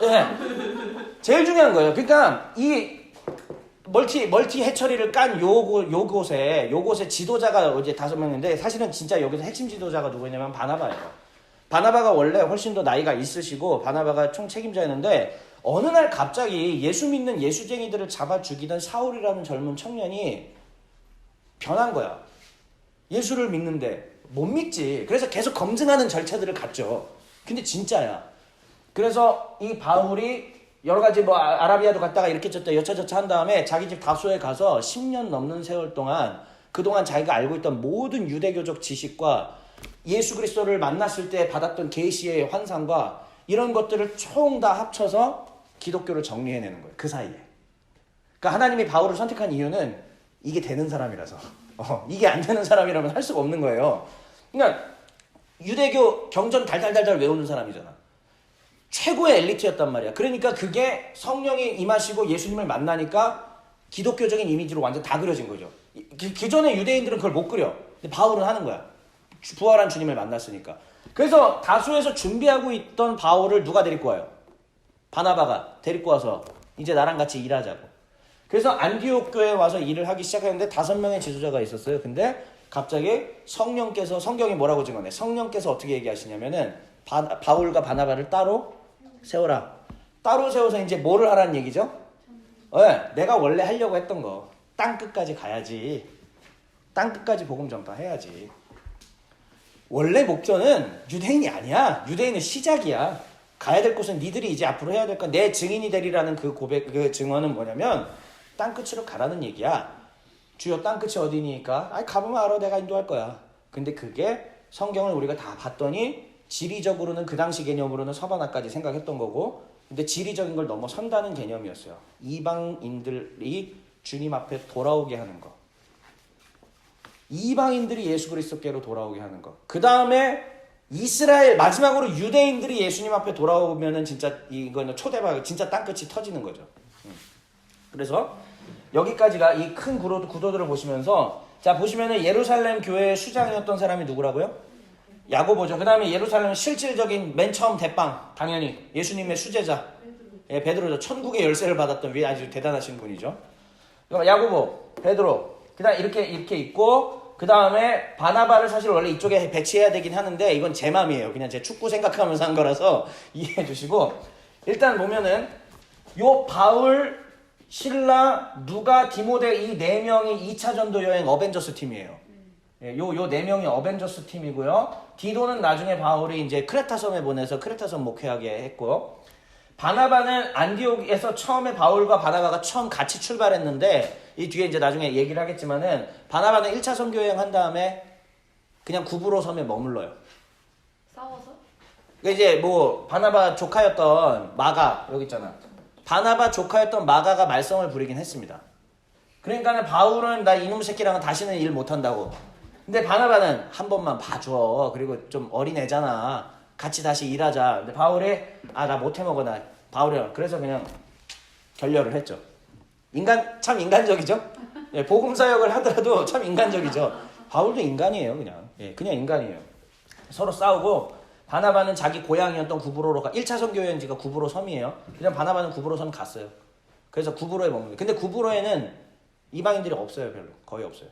S1: 예. 제일 중요한 거예요. 그러니까 이 멀티 해처리를 깐 요곳에 지도자가 이제 5명인데 사실은 진짜 여기서 핵심 지도자가 누구냐면 바나바예요. 바나바가 원래 훨씬 더 나이가 있으시고 바나바가 총 책임자였는데 어느 날 갑자기 예수 믿는 예수쟁이들을 잡아 죽이던 사울이라는 젊은 청년이 변한 거야. 예수를 믿는데 못 믿지. 그래서 계속 검증하는 절차들을 갖죠. 근데 진짜야. 그래서 이 바울이 여러 가지 뭐 아라비아도 갔다가 이렇게 졌다 여차저차 한 다음에 자기 집 다소에 가서 10년 넘는 세월 동안 그동안 자기가 알고 있던 모든 유대교적 지식과 예수 그리스도를 만났을 때 받았던 계시의 환상과 이런 것들을 총 다 합쳐서 기독교를 정리해내는 거예요. 그 사이에. 그러니까 하나님이 바울을 선택한 이유는 이게 되는 사람이라서. 이게 안 되는 사람이라면 할 수가 없는 거예요. 그러니까 유대교 경전 달달달달 외우는 사람이잖아. 최고의 엘리트였단 말이야. 그러니까 그게 성령이 임하시고 예수님을 만나니까 기독교적인 이미지로 완전 다 그려진 거죠. 기존의 유대인들은 그걸 못 그려. 근데 바울은 하는 거야. 부활한 주님을 만났으니까. 그래서 다수에서 준비하고 있던 바울을 누가 데리고 와요? 바나바가 데리고 와서 이제 나랑 같이 일하자고. 그래서 안디옥 교회에 와서 일을 하기 시작했는데 5명의 지도자가 있었어요. 근데 갑자기 성령께서, 성경이 뭐라고 증언해? 성령께서 어떻게 얘기하시냐면은 바울과 바나바를 따로 세워라. 따로 세워서 이제 뭐를 하라는 얘기죠? 내가 원래 하려고 했던 거. 땅 끝까지 가야지. 땅 끝까지 복음 전파해야지. 원래 목적은 유대인이 아니야. 유대인은 시작이야. 가야 될 곳은 니들이 이제 앞으로 해야 될 건 내 증인이 되리라는 그 고백, 그 증언은 뭐냐면 땅 끝으로 가라는 얘기야. 주여 땅 끝이 어디니까? 가보면 알아. 내가 인도할 거야. 근데 그게 성경을 우리가 다 봤더니 지리적으로는 그 당시 개념으로는 서바나까지 생각했던 거고 근데 지리적인 걸 넘어선다는 개념이었어요. 이방인들이 주님 앞에 돌아오게 하는 거. 이방인들이 예수 그리스도께로 돌아오게 하는 거. 그 다음에 이스라엘 마지막으로 유대인들이 예수님 앞에 돌아오면은 진짜 이거는 초대박 진짜 땅끝이 터지는 거죠. 그래서 여기까지가 이 큰 구도들을 보시면서 자 보시면은 예루살렘 교회의 수장이었던 사람이 누구라고요? 야고보죠. 그 다음에 예루살렘 실질적인 맨 처음 대빵 당연히 예수님의 수제자 베드로죠. 천국의 열쇠를 받았던 아주 대단하신 분이죠. 야고보, 베드로 그 다음 이렇게 있고 그 다음에 바나바를 사실 원래 이쪽에 배치해야 되긴 하는데 이건 제 맘이에요. 그냥 제 축구 생각하면서 한 거라서 이해해 주시고 일단 보면은 요 바울, 실라, 누가, 디모데 이 4명이 2차 전도 여행 어벤져스 팀이에요. 요 4명이 어벤져스 팀이고요. 디도는 나중에 바울이 이제 크레타 섬에 보내서 크레타 섬 목회하게 했고 바나바는 안디옥에서 처음에 바울과 바나바가 처음 같이 출발했는데 이 뒤에 이제 나중에 얘기를 하겠지만은 바나바는 1차 선교 여행 한 다음에 그냥 구브로 섬에 머물러요.
S11: 싸워서?
S1: 그러니까 이제 뭐 바나바 조카였던 마가 여기 있잖아. 바나바 조카였던 마가가 말썽을 부리긴 했습니다. 그러니까는 바울은 나 이놈 새끼랑은 다시는 일 못한다고. 근데 바나바는 한 번만 봐줘. 그리고 좀 어린 애잖아. 같이 다시 일하자. 근데 바울이 나 못해먹어 나. 바울이 그래서 그냥 결렬을 했죠. 참 인간적이죠? 복음 사역을 하더라도 참 인간적이죠. 바울도 인간이에요 그냥. 그냥 인간이에요. 서로 싸우고 바나바는 자기 고향이었던 구브로로 1차 선교 여행지가 구브로 섬이에요. 그냥 바나바는 구브로 섬 갔어요. 그래서 구브로에 머무르고. 근데 구브로에는 이방인들이 없어요. 별로. 거의 없어요.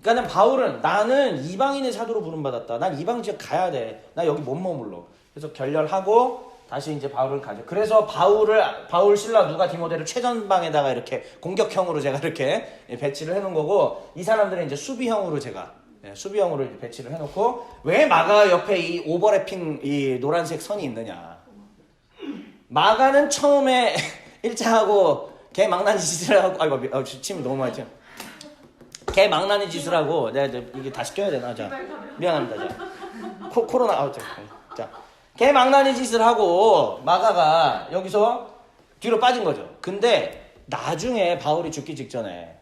S1: 그러니까 바울은 나는 이방인의 사도로 부름받았다. 난 이방 지역 가야 돼. 나 여기 못 머물러. 그래서 결렬하고 다시 이제 바울을 가죠. 그래서 바울, 신라, 누가, 디모데를 최전방에다가 이렇게 공격형으로 제가 이렇게 배치를 해놓은 거고, 이 사람들은 이제 수비형으로 제가 수비형으로 배치를 해놓고, 왜 마가 옆에 이 오버래핑 이 노란색 선이 있느냐. 마가는 처음에 1차하고 개 망나니 짓을 하고, 아이고 침이 너무 많이 튀어. 개 망나니 짓을 하고, 내가 이게 다시 껴야 되나? 자, 미안합니다. 자, 코로나, 자, 개 망나니 짓을 하고 마가가 여기서 뒤로 빠진 거죠. 근데 나중에 바울이 죽기 직전에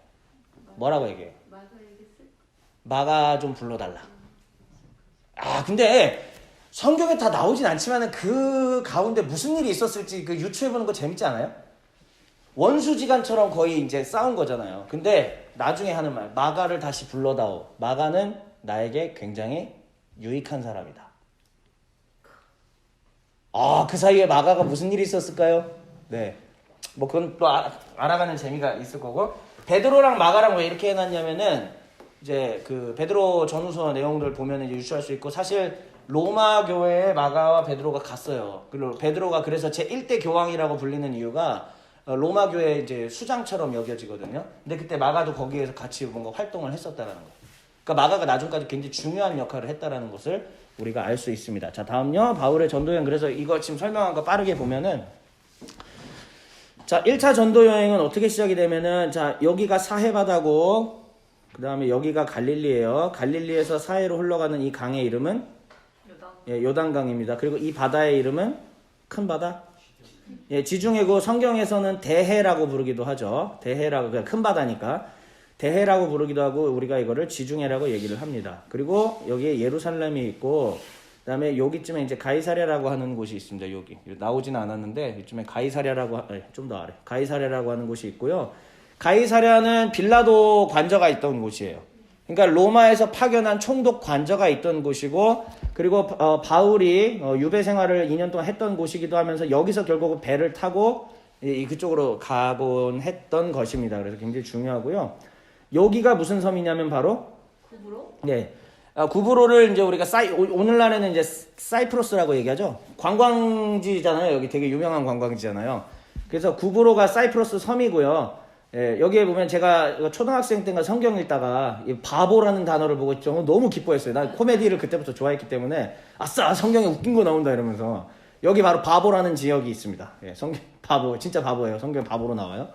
S1: 뭐라고 얘기해? 마가 좀 불러달라. 근데 성경에 다 나오진 않지만 그 가운데 무슨 일이 있었을지 그 유추해보는 거 재밌지 않아요? 원수지간처럼 거의 이제 싸운 거잖아요. 근데 나중에 하는 말, 마가를 다시 불러다오. 마가는 나에게 굉장히 유익한 사람이다. 그 사이에 마가가 무슨 일이 있었을까요? 네. 뭐 그건 또 알아가는 재미가 있을 거고. 베드로랑 마가랑 왜 이렇게 해놨냐면은 이제 그 베드로 전후서 내용들 보면 이제 유추할 수 있고, 사실 로마 교회에 마가와 베드로가 갔어요. 그리고 베드로가 그래서 제1대 교황이라고 불리는 이유가 로마 교회 이제 수장처럼 여겨지거든요. 근데 그때 마가도 거기에서 같이 뭔가 활동을 했었다라는 거예요. 그러니까 마가가 나중까지 굉장히 중요한 역할을 했다라는 것을 우리가 알 수 있습니다. 자, 다음요. 바울의 전도여행. 그래서 이거 지금 설명한 거 빠르게 보면은, 자, 1차 전도여행은 어떻게 시작이 되면은, 자, 여기가 사해바다고, 그 다음에 여기가 갈릴리예요. 갈릴리에서 사해로 흘러가는 이 강의 이름은 요단강입니다. 그리고 이 바다의 이름은 큰 바다? 지중해고, 성경에서는 대해라고 부르기도 하죠. 대해라고, 그러니까 큰 바다니까. 대해라고 부르기도 하고, 우리가 이거를 지중해라고 얘기를 합니다. 그리고 여기에 예루살렘이 있고, 그 다음에 여기쯤에 이제 가이사랴라고 하는 곳이 있습니다. 여기. 나오지는 않았는데, 이쯤에 가이사랴라고, 좀 더 아래. 가이사랴라고 하는 곳이 있고요. 가이사랴는 빌라도 관저가 있던 곳이에요. 그러니까 로마에서 파견한 총독 관저가 있던 곳이고, 그리고 바울이 유배 생활을 2년 동안 했던 곳이기도 하면서 여기서 결국 배를 타고 그쪽으로 가곤 했던 것입니다. 그래서 굉장히 중요하고요. 여기가 무슨 섬이냐면 바로
S8: 구브로?
S1: 네. 구브로를 이제 우리가 오늘날에는 이제 사이프러스라고 얘기하죠. 관광지잖아요. 여기 되게 유명한 관광지잖아요. 그래서 구브로가 사이프러스 섬이고요. 여기에 보면 제가 초등학생 때인가 성경 읽다가 바보라는 단어를 보고 너무 기뻐했어요. 난 코미디를 그때부터 좋아했기 때문에 아싸 성경에 웃긴 거 나온다 이러면서 여기 바로 바보라는 지역이 있습니다. 성경 바보 진짜 바보예요. 성경 바보로 나와요.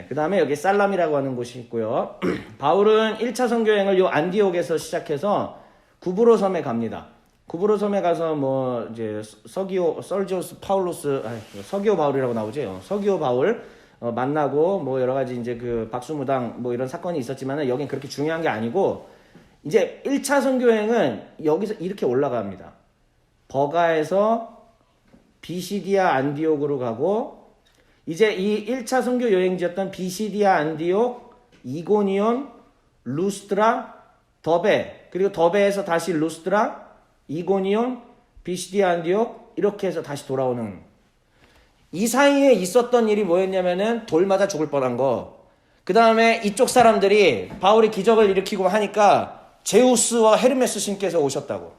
S1: 그 다음에 여기 살람이라고 하는 곳이 있고요. 바울은 1차 선교여행을 요 안디옥에서 시작해서 구브로 섬에 갑니다. 구브로 섬에 가서 뭐 이제 설지오스 파울로스, 서기오 바울이라고 나오죠. 서기오 바울 만나고 뭐 여러 가지 이제 그 박수무당 뭐 이런 사건이 있었지만은 여긴 그렇게 중요한 게 아니고, 이제 1차 선교여행은 여기서 이렇게 올라갑니다. 버가에서 비시디아 안디옥으로 가고, 이제 이 1차 선교 여행지였던 비시디아 안디옥, 이고니온, 루스트라, 더베, 그리고 더베에서 다시 루스트라, 이고니온, 비시디아 안디옥 이렇게 해서 다시 돌아오는, 이 사이에 있었던 일이 뭐였냐면은 돌 맞아 죽을 뻔한 거. 그 다음에 이쪽 사람들이 바울이 기적을 일으키고 하니까 제우스와 헤르메스 신께서 오셨다고.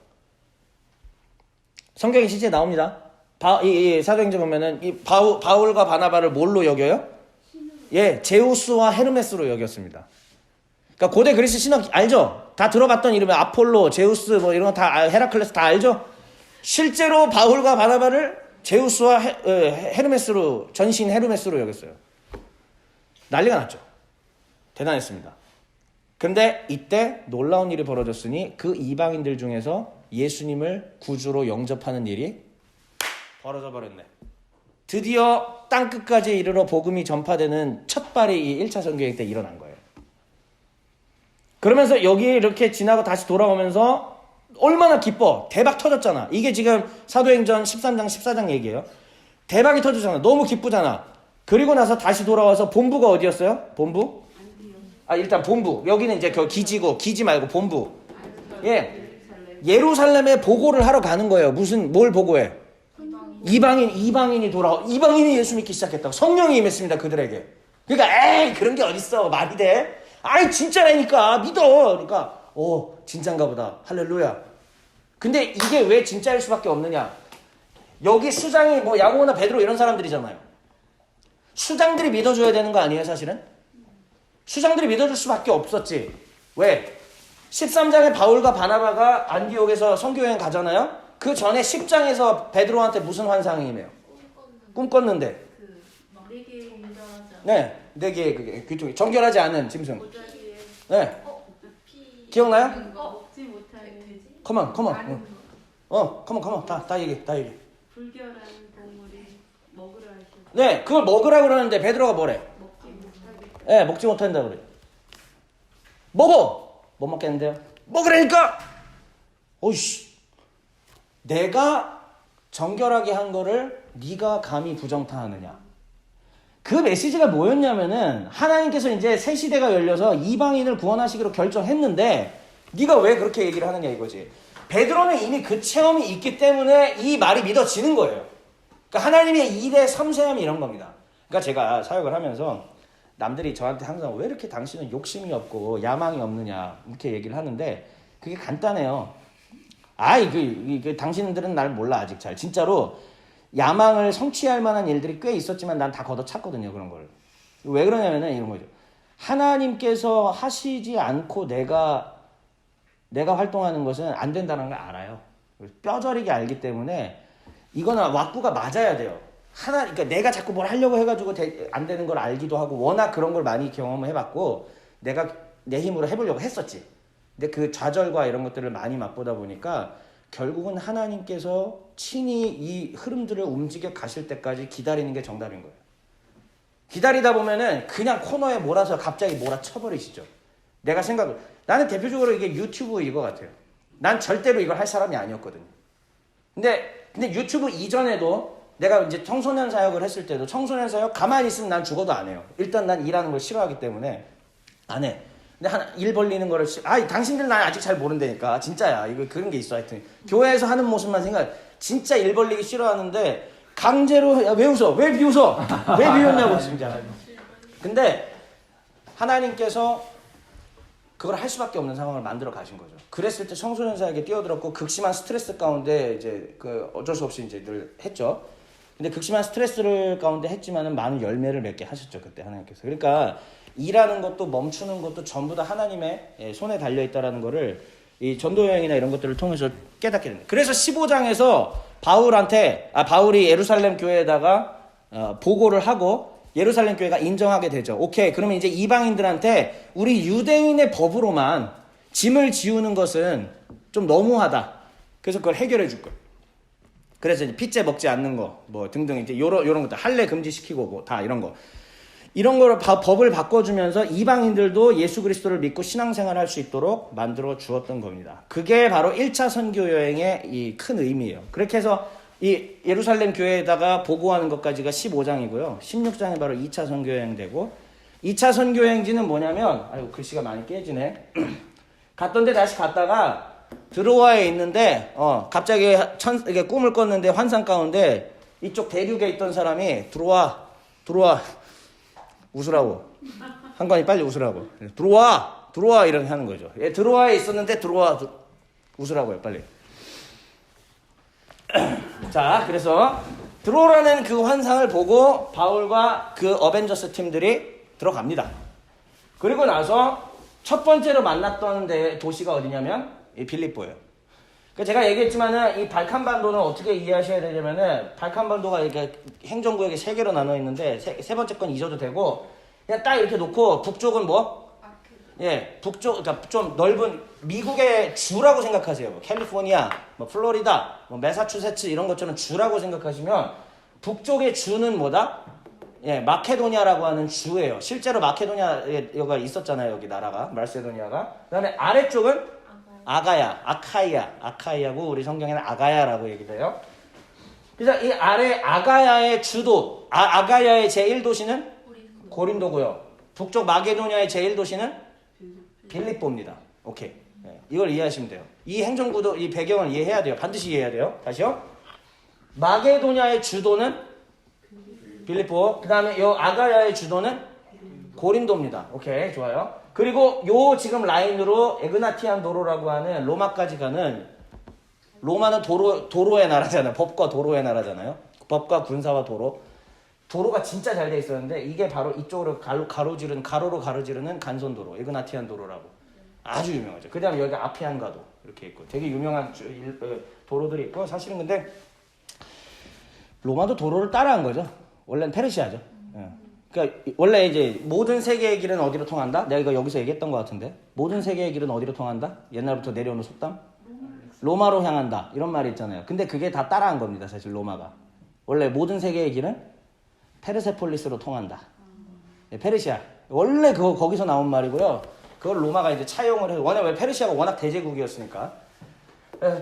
S1: 성경에 실제 나옵니다. 이 사도행전 보면은 이 바울과 바나바를 뭘로 여겨요? 제우스와 헤르메스로 여겼습니다. 그러니까 고대 그리스 신학 알죠? 다 들어봤던 이름이 아폴로, 제우스 뭐 이런 거 다 헤라클레스 다 알죠? 실제로 바울과 바나바를 제우스와 헤르메스로, 전신 헤르메스로 여겼어요. 난리가 났죠. 대단했습니다. 근데 이때 놀라운 일이 벌어졌으니 그 이방인들 중에서 예수님을 구주로 영접하는 일이 벌어져 버렸네. 드디어 땅끝까지 이르러 복음이 전파되는 첫 발이 이 1차 선교여행 때 일어난 거예요. 그러면서 여기 이렇게 지나고 다시 돌아오면서 얼마나 기뻐. 대박 터졌잖아. 이게 지금 사도행전 13장 14장 얘기예요. 대박이 터졌잖아. 너무 기쁘잖아. 그리고 나서 다시 돌아와서 본부가 어디였어요? 본부? 일단 본부. 여기는 이제 그 기지고, 기지 말고 본부. 예루살렘에 보고를 하러 가는 거예요. 뭘 보고해? 이방인이 이방인이 예수 믿기 시작했다고. 성령이 임했습니다, 그들에게. 그러니까 에이 그런 게 어딨어, 말이 돼? 아이 진짜라니까, 믿어. 그러니까 진짜인가 보다, 할렐루야. 근데 이게 왜 진짜일 수밖에 없느냐? 여기 수장이 뭐 야고보나 베드로 이런 사람들이잖아요. 수장들이 믿어줘야 되는 거 아니에요, 사실은? 수장들이 믿어줄 수밖에 없었지. 왜? 13장에 바울과 바나바가 안디옥에서 선교여행 가잖아요. 그 전에 10장에서 베드로한테 무슨 환상이 임해요? 꿈 꿨는데.
S8: 네개의 공전하지 않은
S1: 네, 네 개의 그게 귀퉁이. 정결하지 않은 짐승.
S8: 보자기에
S1: 네. 기억나요?
S8: 먹지 못할 돼지?
S1: 컴온. 컴온. 다 얘기.
S8: 불결한 동물이 먹으라 하시고
S1: 네, 그걸 먹으라 그러는데 베드로가 뭐래?
S8: 먹지 못하게
S1: 네, 먹지 못한다 그래. 먹어. 못 먹겠는데요? 먹으라니까. 오이씨. 내가 정결하게 한 거를 네가 감히 부정타하느냐. 그 메시지가 뭐였냐면은 하나님께서 이제 새 시대가 열려서 이방인을 구원하시기로 결정했는데 네가 왜 그렇게 얘기를 하느냐 이거지. 베드로는 이미 그 체험이 있기 때문에 이 말이 믿어지는 거예요. 그러니까 하나님의 일의 섬세함이 이런 겁니다. 그러니까 제가 사역을 하면서 남들이 저한테 항상 왜 이렇게 당신은 욕심이 없고 야망이 없느냐 이렇게 얘기를 하는데 그게 간단해요. 당신들은 날 몰라 아직 잘. 진짜로 야망을 성취할 만한 일들이 꽤 있었지만 난 다 걷어찼거든요, 그런 걸. 왜 그러냐면은 이런 거죠. 하나님께서 하시지 않고 내가 활동하는 것은 안 된다는 걸 알아요. 뼈저리게 알기 때문에 이거는 왁구가 맞아야 돼요. 그러니까 내가 자꾸 뭘 하려고 해가지고 안 되는 걸 알기도 하고 워낙 그런 걸 많이 경험을 해봤고 내가 내 힘으로 해보려고 했었지. 근데 그 좌절과 이런 것들을 많이 맛보다 보니까 결국은 하나님께서 친히 이 흐름들을 움직여 가실 때까지 기다리는 게 정답인 거예요. 기다리다 보면은 그냥 코너에 몰아서 갑자기 몰아쳐버리시죠. 나는 대표적으로 이게 유튜브 이거 같아요. 난 절대로 이걸 할 사람이 아니었거든요. 근데 유튜브 이전에도 내가 이제 청소년 사역을 했을 때도 청소년 사역 가만히 있으면 난 죽어도 안 해요. 일단 난 일하는 걸 싫어하기 때문에 안 해. 근데 일 벌리는 거를 당신들 난 아직 잘 모른다니까. 진짜야. 이거 그런 게 있어. 하여튼 교회에서 하는 모습만 진짜 일 벌리기 싫어하는데 강제로 왜 웃어? 왜 비웃어? 왜 비웃냐고 진짜. 근데 하나님께서 그걸 할 수밖에 없는 상황을 만들어 가신 거죠. 그랬을 때 청소년 사역에 뛰어들었고 극심한 스트레스 가운데 이제 어쩔 수 없이 이제 늘 했죠. 근데 극심한 스트레스를 가운데 했지만은 많은 열매를 맺게 하셨죠, 그때 하나님께서. 그러니까 일하는 것도 멈추는 것도 전부 다 하나님의 손에 달려 있다라는 거를 이 전도 여행이나 이런 것들을 통해서 깨닫게 됩니다. 그래서 15장에서 바울이 예루살렘 교회에다가 보고를 하고 예루살렘 교회가 인정하게 되죠. 오케이, 그러면 이제 이방인들한테 우리 유대인의 법으로만 짐을 지우는 것은 좀 너무하다. 그래서 그걸 해결해 줄 거예요. 그래서 이제 핏째 먹지 않는 거, 뭐 등등 이제 요런 것들 할례 금지시키고 뭐 다 이런 거. 이런 거를 법을 바꿔주면서 이방인들도 예수 그리스도를 믿고 신앙생활을 할 수 있도록 만들어 주었던 겁니다. 그게 바로 1차 선교 여행의 이 큰 의미예요. 그렇게 해서 이 예루살렘 교회에다가 보고하는 것까지가 15장이고요. 16장이 바로 2차 선교 여행 되고 2차 선교 여행지는 뭐냐면 글씨가 많이 깨지네. 갔던데 다시 갔다가 드로아에 있는데 갑자기 이게 꿈을 꿨는데 환상 가운데 이쪽 대륙에 있던 사람이 들어와 웃으라고. 한관이 빨리 웃으라고. 들어와 이렇게 하는 거죠. 드로아에 있었는데 웃으라고요, 빨리. 자, 그래서 들어오라는 그 환상을 보고 바울과 그 어벤져스 팀들이 들어갑니다. 그리고 나서 첫 번째로 만났던 도시가 어디냐면 이 빌립보예요. 그러니까 제가 얘기했지만은 이 발칸반도는 어떻게 이해하셔야 되냐면은 발칸반도가 이렇게 행정구역이 3개로 나눠 있는데 세 번째 건 잊어도 되고 그냥 딱 이렇게 놓고 북쪽은 뭐? 북쪽, 그러니까 좀 넓은 미국의 주라고 생각하세요. 뭐 캘리포니아, 뭐 플로리다, 뭐 매사추세츠 이런 것처럼 주라고 생각하시면 북쪽의 주는 뭐다? 마케도니아라고 하는 주예요. 실제로 마케도니아가 있었잖아요. 여기 나라가 마세도니아가. 그다음에 아래쪽은 아카이아고 우리 성경에는 아가야라고 얘기돼요. 그래서 이 아래 아가야의 주도, 아가야의 제1도시는 고린도고요. 북쪽 마게도니아의 제1도시는 빌립보입니다. 오케이. 이걸 이해하시면 돼요. 이 행정구도, 이 배경을 이해해야 돼요. 반드시 이해해야 돼요. 다시요. 마게도냐의 주도는 빌립보. 그 다음에 요 아가야의 주도는 고린도입니다. 오케이, 좋아요. 그리고 요 지금 라인으로 에그나티안 도로라고 하는 로마까지 가는, 로마는 도로의 나라잖아요. 법과 도로의 나라잖아요. 법과 군사와 도로. 도로가 진짜 잘 돼 있었는데 이게 바로 이쪽으로 가로로 가로지르는 간선도로, 에그나티안 도로라고. 아주 유명하죠. 그 다음에 여기 아피안가도 이렇게 있고 되게 유명한 도로들이 있고, 사실은 근데 로마도 도로를 따라한 거죠. 원래는 페르시아죠. 예. 그러니까 원래 이제 모든 세계의 길은 어디로 통한다? 내가 이거 여기서 얘기했던 것 같은데, 모든 세계의 길은 어디로 통한다? 옛날부터 내려오는 속담? 로마로 향한다, 이런 말이 있잖아요. 근데 그게 다 따라한 겁니다. 사실 로마가 원래 모든 세계의 길은 페르세폴리스로 통한다. 예, 페르시아 원래 그거 거기서 나온 말이고요. 그걸 로마가 이제 차용을 해서, 왜냐면 페르시아가 워낙 대제국이었으니까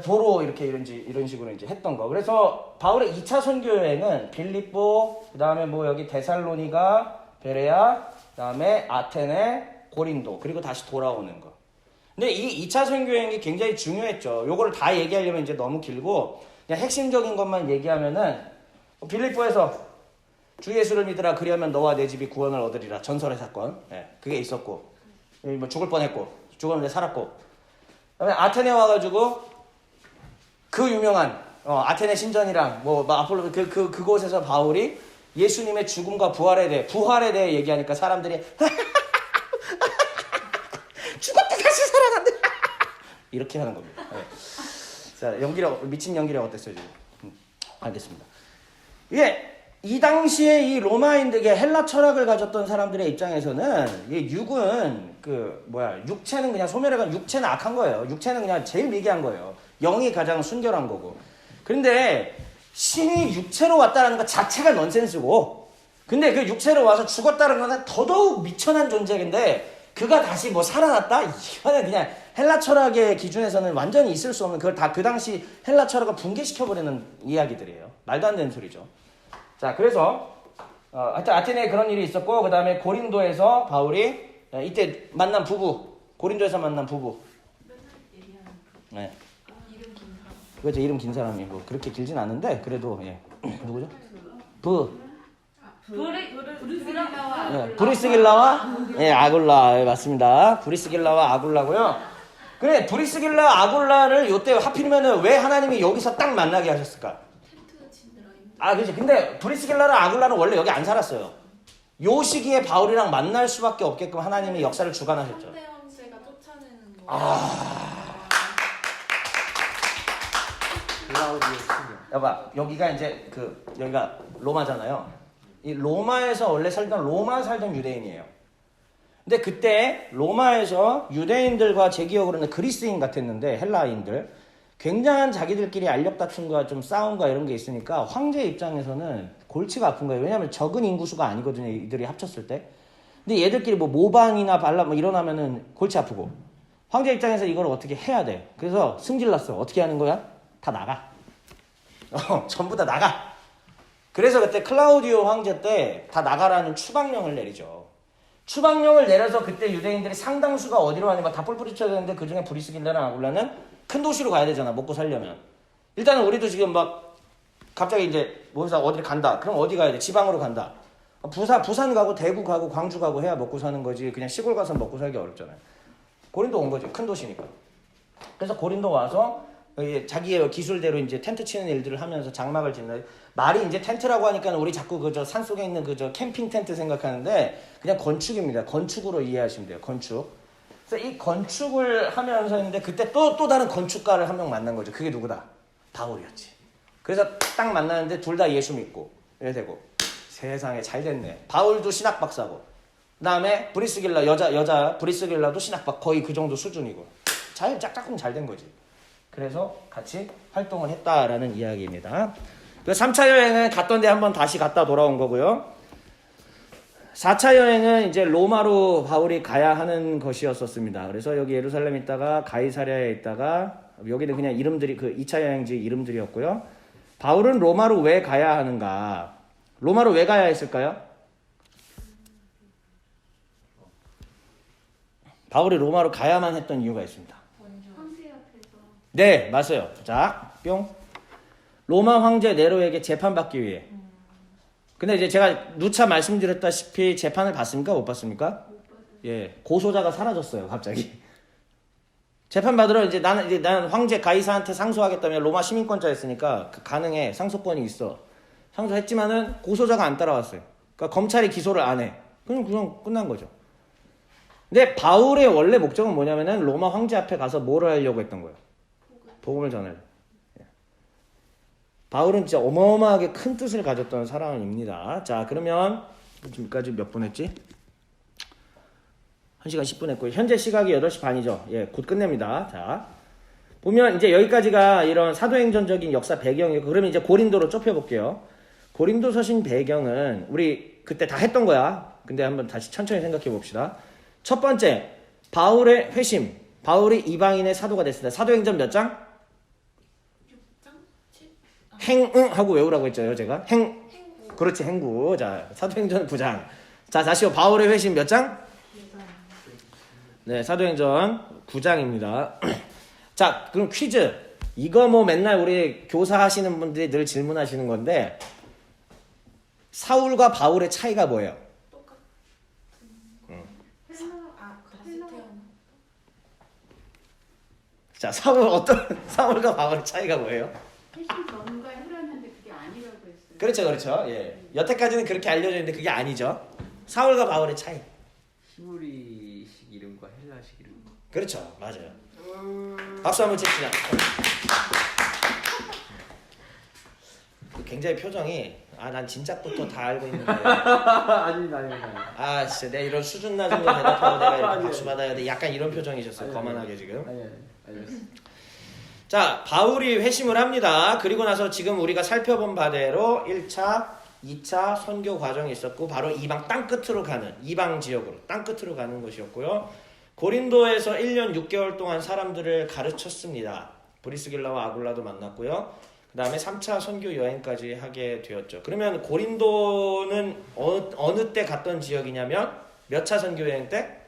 S1: 도로 이렇게 이런 식으로 이제 했던 거. 그래서 바울의 2차 선교 여행은 빌립보, 그다음에 뭐 여기 데살로니가, 베레아, 그다음에 아테네, 고린도, 그리고 다시 돌아오는 거. 근데 이 2차 선교 여행이 굉장히 중요했죠. 요거를 다 얘기하려면 이제 너무 길고, 그냥 핵심적인 것만 얘기하면은, 빌립보에서 주 예수를 믿으라, 그리하면 너와 내 집이 구원을 얻으리라, 전설의 사건. 예, 그게 있었고, 뭐 죽을 뻔했고, 죽었는데 살았고. 그다음에 아테네 와가지고 그 유명한 아테네 신전이랑 뭐 아폴로 그곳에서 바울이 예수님의 죽음과 부활에 대해 얘기하니까 사람들이 죽었다 다시 살아난다 이렇게 하는 겁니다. 네. 자, 미친 연기력 어땠어요 지금? 알겠습니다. 이게 이 당시에 이 로마인들에게 헬라 철학을 가졌던 사람들의 입장에서는 이 육은 육체는 그냥 소멸해가, 육체는 악한 거예요. 육체는 그냥 제일 미개한 거예요. 영이 가장 순결한 거고. 그런데 신이 육체로 왔다는 것 자체가 넌센스고, 근데 그 육체로 와서 죽었다는 거는 더더욱 미천한 존재인데 그가 다시 뭐 살아났다? 이거는 그냥 헬라 철학의 기준에서는 완전히 있을 수 없는, 그걸 다 그 당시 헬라 철학을 붕괴시켜버리는 이야기들이에요. 말도 안 되는 소리죠. 자, 그래서 하여튼 아테네에 그런 일이 있었고, 그 다음에 고린도에서 바울이 이때 만난 부부, 고린도에서 만난 부부. 네. 그렇죠, 이름 긴 사람이 뭐 그렇게 길진 않은데 그래도 예. 누구죠? 브리스길라와 예, 아굴라. 예, 맞습니다. 브리스길라와 아굴라고요. 그래, 브리스길라 아굴라를 요때 하필이면은 왜 하나님이 여기서 딱 만나게 하셨을까? 그렇지. 근데 브리스길라랑 아굴라는 원래 여기 안 살았어요. 요 시기에 바울이랑 만날 수밖에 없게끔 하나님이 역사를 주관하셨죠.
S10: 황제가 쫓아내는 거.
S1: 여봐, 여기가 이제 여기가 로마잖아요. 이 로마에서 원래 살던 유대인이에요. 근데 그때 로마에서 유대인들과 제 기억으로는 그리스인 같았는데 헬라인들 굉장한 자기들끼리 알력 다툼과 좀 싸움과 이런 게 있으니까 황제 입장에서는 골치가 아픈 거예요. 왜냐하면 적은 인구수가 아니거든요, 이들이 합쳤을 때. 근데 얘들끼리 뭐 모방이나 반란 뭐 일어나면은 골치 아프고, 황제 입장에서 이걸 어떻게 해야 돼. 그래서 승질났어. 어떻게 하는 거야? 다 나가. 전부 다 나가. 그래서 그때 클라우디오 황제 때 다 나가라는 추방령을 내리죠. 추방령을 내려서 그때 유대인들이 상당수가 어디로 가냐면 다 뿔뿔이 쳐야 되는데, 그 중에 브리스길라랑 아굴라는 큰 도시로 가야 되잖아, 먹고 살려면. 일단은 우리도 지금 막 갑자기 이제 어디를 간다. 그럼 어디 가야 돼? 지방으로 간다. 부산 가고 대구 가고 광주 가고 해야 먹고 사는 거지. 그냥 시골 가서 먹고 살기 어렵잖아요. 고린도 온 거죠. 큰 도시니까. 그래서 고린도 와서 자기의 기술대로 이제 텐트 치는 일들을 하면서 장막을 짓는, 말이 이제 텐트라고 하니까 우리 자꾸 그저 산속에 있는 그저 캠핑 텐트 생각하는데 그냥 건축입니다. 건축으로 이해하시면 돼요. 건축. 그래서 이 건축을 하면서 했는데 그때 또 다른 건축가를 한 명 만난 거죠. 그게 누구다? 바울이었지. 그래서 딱 만나는데 둘 다 예수 믿고 이래 되고, 세상에 잘 됐네. 바울도 신학 박사고, 그다음에 브리스길라 여자 브리스길라도 신학 박, 거의 그 정도 수준이고, 짝짝꿍 잘 된 거지. 그래서 같이 활동을 했다라는 이야기입니다. 그 3차 여행은 갔던 데 한번 다시 갔다 돌아온 거고요. 4차 여행은 이제 로마로 바울이 가야 하는 것이었었습니다. 그래서 여기 예루살렘에 있다가 가이사랴에 있다가, 여기는 그냥 이름들이 2차 여행지 이름들이었고요. 바울은 로마로 왜 가야 하는가? 로마로 왜 가야 했을까요? 바울이 로마로 가야만 했던 이유가 있습니다. 네, 맞아요. 자, 뿅. 로마 황제 네로에게 재판받기 위해. 근데 이제 제가 누차 말씀드렸다시피 재판을 봤습니까? 못 봤습니까? 예, 고소자가 사라졌어요, 갑자기. 재판받으러 나는 황제 가이사한테 상소하겠다면 로마 시민권자였으니까 가능해. 상소권이 있어. 상소했지만은 고소자가 안 따라왔어요. 그러니까 검찰이 기소를 안 해. 그냥 끝난 거죠. 근데 바울의 원래 목적은 뭐냐면은 로마 황제 앞에 가서 뭐를 하려고 했던 거예요? 복음을 전하려. 바울은 진짜 어마어마하게 큰 뜻을 가졌던 사람입니다. 자, 그러면 지금까지 몇 분 했지? 1시간 10분 했고 현재 시각이 8시 반이죠. 예, 곧 끝냅니다. 자, 보면 이제 여기까지가 이런 사도행전적인 역사 배경이고 그러면 이제 고린도로 좁혀볼게요. 고린도서신 배경은 우리 그때 다 했던 거야. 근데 한번 다시 천천히 생각해 봅시다. 첫 번째, 바울의 회심. 바울이 이방인의 사도가 됐습니다. 사도행전 몇 장? 6장? 행응 하고 외우라고 했죠, 제가. 그렇지, 행구. 자, 사도행전 9장. 자, 다시요. 바울의 회심 몇 장? 네, 사도행전 9장입니다. 자, 그럼 퀴즈. 이거 뭐 맨날 우리 교사 하시는 분들이 늘 질문하시는 건데 사울과 바울의 차이가 뭐예요? 자, 사울과 바울의 차이가 뭐예요?
S2: 회심 전문가 해라는데 그게 아니라고 했어요.
S1: 그렇죠. 예. 여태까지는 그렇게 알려져 있는데 그게 아니죠. 사울과 바울의 차이.
S7: 히브리식 이름과 헬라식 이름.
S1: 그렇죠. 맞아요. 박수 한번 칩시다. 굉장히 표정이 난 진작부터 다 알고 있는데
S4: 아니.
S1: 진짜 내가 이런 수준 낮은 거 대답하고 내가 이렇게 박수 받아야 돼. 약간 이런 표정이셨어요. 거만하게 지금.
S4: 아니.
S1: 자, 바울이 회심을 합니다. 그리고 나서 지금 우리가 살펴본 바대로 1차, 2차 선교 과정이 있었고 바로 이방 땅끝으로 가는 이방 지역으로 땅끝으로 가는 것이었고요. 고린도에서 1년 6개월 동안 사람들을 가르쳤습니다. 브리스길라와 아굴라도 만났고요. 그 다음에 3차 선교 여행까지 하게 되었죠. 그러면 고린도는 어느 때 갔던 지역이냐면 몇 차 선교 여행 때?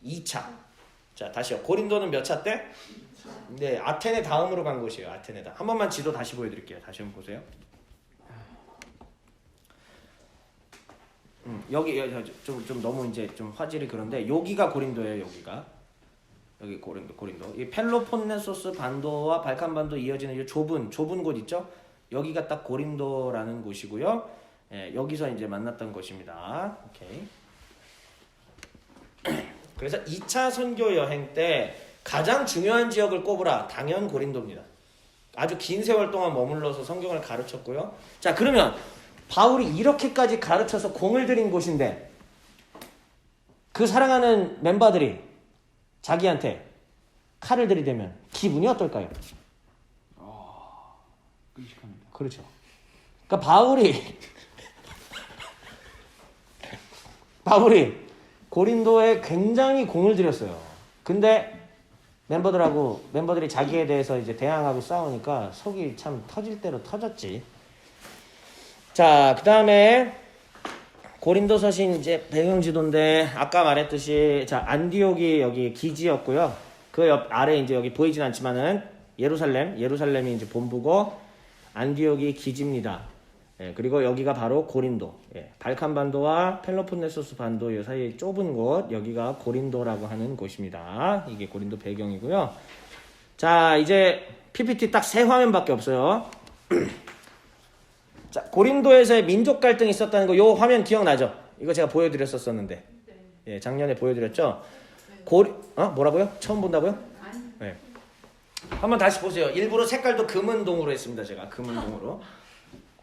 S1: 2차. 자, 다시요. 고린도는 몇 차 때? 네, 아테네 다음으로 간 곳이에요. 아테네다. 한 번만 지도 다시 보여드릴게요. 다시 한번 보세요. 여기 좀 너무 이제 좀 화질이 그런데 여기가 고린도예요. 여기 고린도. 이 펠로폰네소스 반도와 발칸 반도 이어지는 이 좁은 곳 있죠? 여기가 딱 고린도라는 곳이고요. 예, 여기서 이제 만났던 곳입니다. 오케이. 그래서 2차 선교 여행 때 가장 중요한 지역을 꼽으라. 당연 고린도입니다. 아주 긴 세월 동안 머물러서 성경을 가르쳤고요. 자, 그러면 바울이 이렇게까지 가르쳐서 공을 들인 곳인데 그 사랑하는 멤버들이 자기한테 칼을 들이대면 기분이 어떨까요?
S4: 끔찍합니다.
S1: 그렇죠. 그러니까 바울이 고린도에 굉장히 공을 들였어요. 근데 멤버들이 자기에 대해서 이제 대항하고 싸우니까 속이 참 터질 대로 터졌지. 자, 그 다음에 고린도서신 이제 배경지도인데 아까 말했듯이 자, 안디옥이 여기 기지였고요. 그 옆 아래 이제 여기 보이진 않지만은 예루살렘이 이제 본부고 안디옥이 기지입니다. 예, 그리고 여기가 바로 고린도. 예, 발칸 반도와 펠로폰네소스 반도 이 사이에 좁은 곳, 여기가 고린도라고 하는 곳입니다. 이게 고린도 배경이고요. 자, 이제 PPT 딱 3화면밖에 없어요. 자, 고린도에서의 민족 갈등이 있었다는 거, 요 화면 기억나죠? 이거 제가 보여드렸었는데. 예, 작년에 보여드렸죠? 뭐라고요? 처음 본다고요? 네. 한번 다시 보세요. 일부러 색깔도 금은동으로 했습니다. 제가 금은동으로.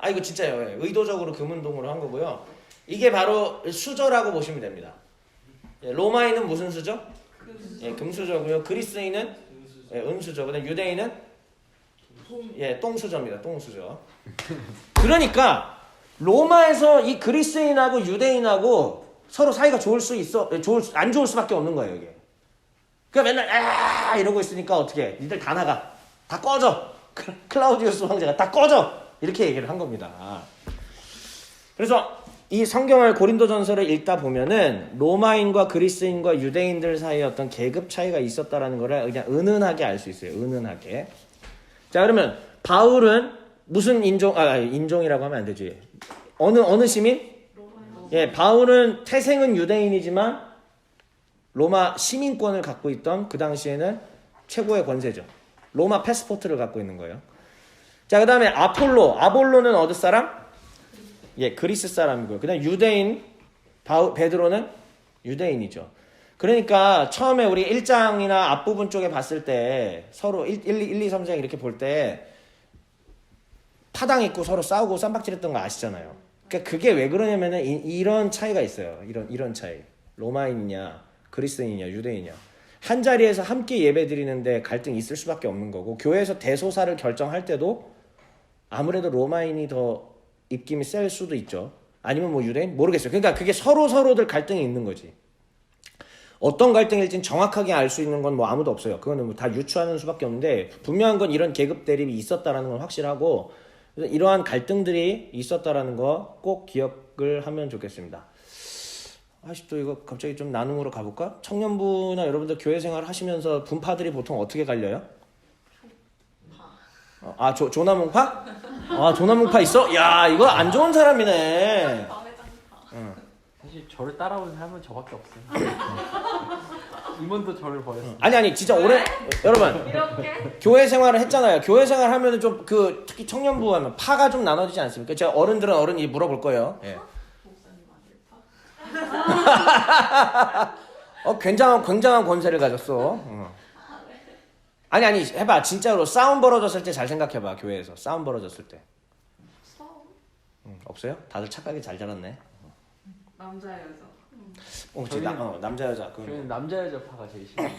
S1: 이거 진짜요. 예, 의도적으로 금은동으로 한 거고요. 이게 바로 수저라고 보시면 됩니다. 예, 로마인은 무슨 수저? 예, 금수저고요. 그리스인은 은수저. 그다음 유대인은 똥수저입니다. 똥수저. 그러니까 로마에서 이 그리스인하고 유대인하고 서로 사이가 안 좋을 수밖에 없는 거예요, 이게. 그러니까 맨날 이러고 있으니까 어떻게? 니들 다 나가. 다 꺼져. 클라우디우스 황제가 다 꺼져. 이렇게 얘기를 한 겁니다. 그래서 이 성경을 고린도전서를 읽다 보면은 로마인과 그리스인과 유대인들 사이에 어떤 계급 차이가 있었다라는 거를 그냥 은은하게 알 수 있어요. 은은하게. 자, 그러면 바울은 무슨 인종이라고 하면 안 되지. 어느 시민? 예, 바울은 태생은 유대인이지만 로마 시민권을 갖고 있던 그 당시에는 최고의 권세죠. 로마 패스포트를 갖고 있는 거예요. 자, 그 다음에 아볼로는 어디 사람? 예, 그리스 사람이고요. 그 다음에 유대인, 베드로는 유대인이죠. 그러니까 처음에 우리 1장이나 앞부분 쪽에 봤을 때 서로 1, 2, 3장 이렇게 볼 때 파당 있고 서로 싸우고 쌈박질했던 거 아시잖아요. 그러니까 그게 왜 그러냐면은 이런 차이가 있어요. 이런 차이. 로마인이냐, 그리스인이냐, 유대인이냐. 한 자리에서 함께 예배드리는데 갈등이 있을 수밖에 없는 거고, 교회에서 대소사를 결정할 때도 아무래도 로마인이 더 입김이 셀 수도 있죠. 아니면 뭐 유대인? 모르겠어요. 그러니까 그게 서로들 갈등이 있는 거지. 어떤 갈등일지는 정확하게 알 수 있는 건 뭐 아무도 없어요. 그거는 뭐 다 유추하는 수밖에 없는데, 분명한 건 이런 계급 대립이 있었다라는 건 확실하고, 그래서 이러한 갈등들이 있었다라는 거 꼭 기억을 하면 좋겠습니다. 아직도 이거 갑자기 좀 나눔으로 가볼까? 청년부나 여러분들 교회 생활 하시면서 분파들이 보통 어떻게 갈려요? 조나문파? 조나문파 있어? 야, 이거 안 좋은 사람이네.
S4: 사실 저를 따라오는 사람은 저밖에 없어요. 임원도 저를 버렸어요.
S1: 아니 진짜 오래 여러분
S8: 이렇게
S1: 교회 생활을 했잖아요. 교회 생활 하면은 좀 특히 청년부 하면 파가 좀 나눠지지 않습니까? 제가 어른이 물어볼 거예요. 예. 굉장한 권세를 가졌어. 아니 해봐. 진짜로 싸움 벌어졌을 때 잘 생각해봐. 교회에서 싸움 벌어졌을 때. 없어요? 다들 착하게 잘 자랐네.
S11: 남자 여자.
S1: 남자 여자.
S4: 저희는 남자 여자 파가 제일 싫어요.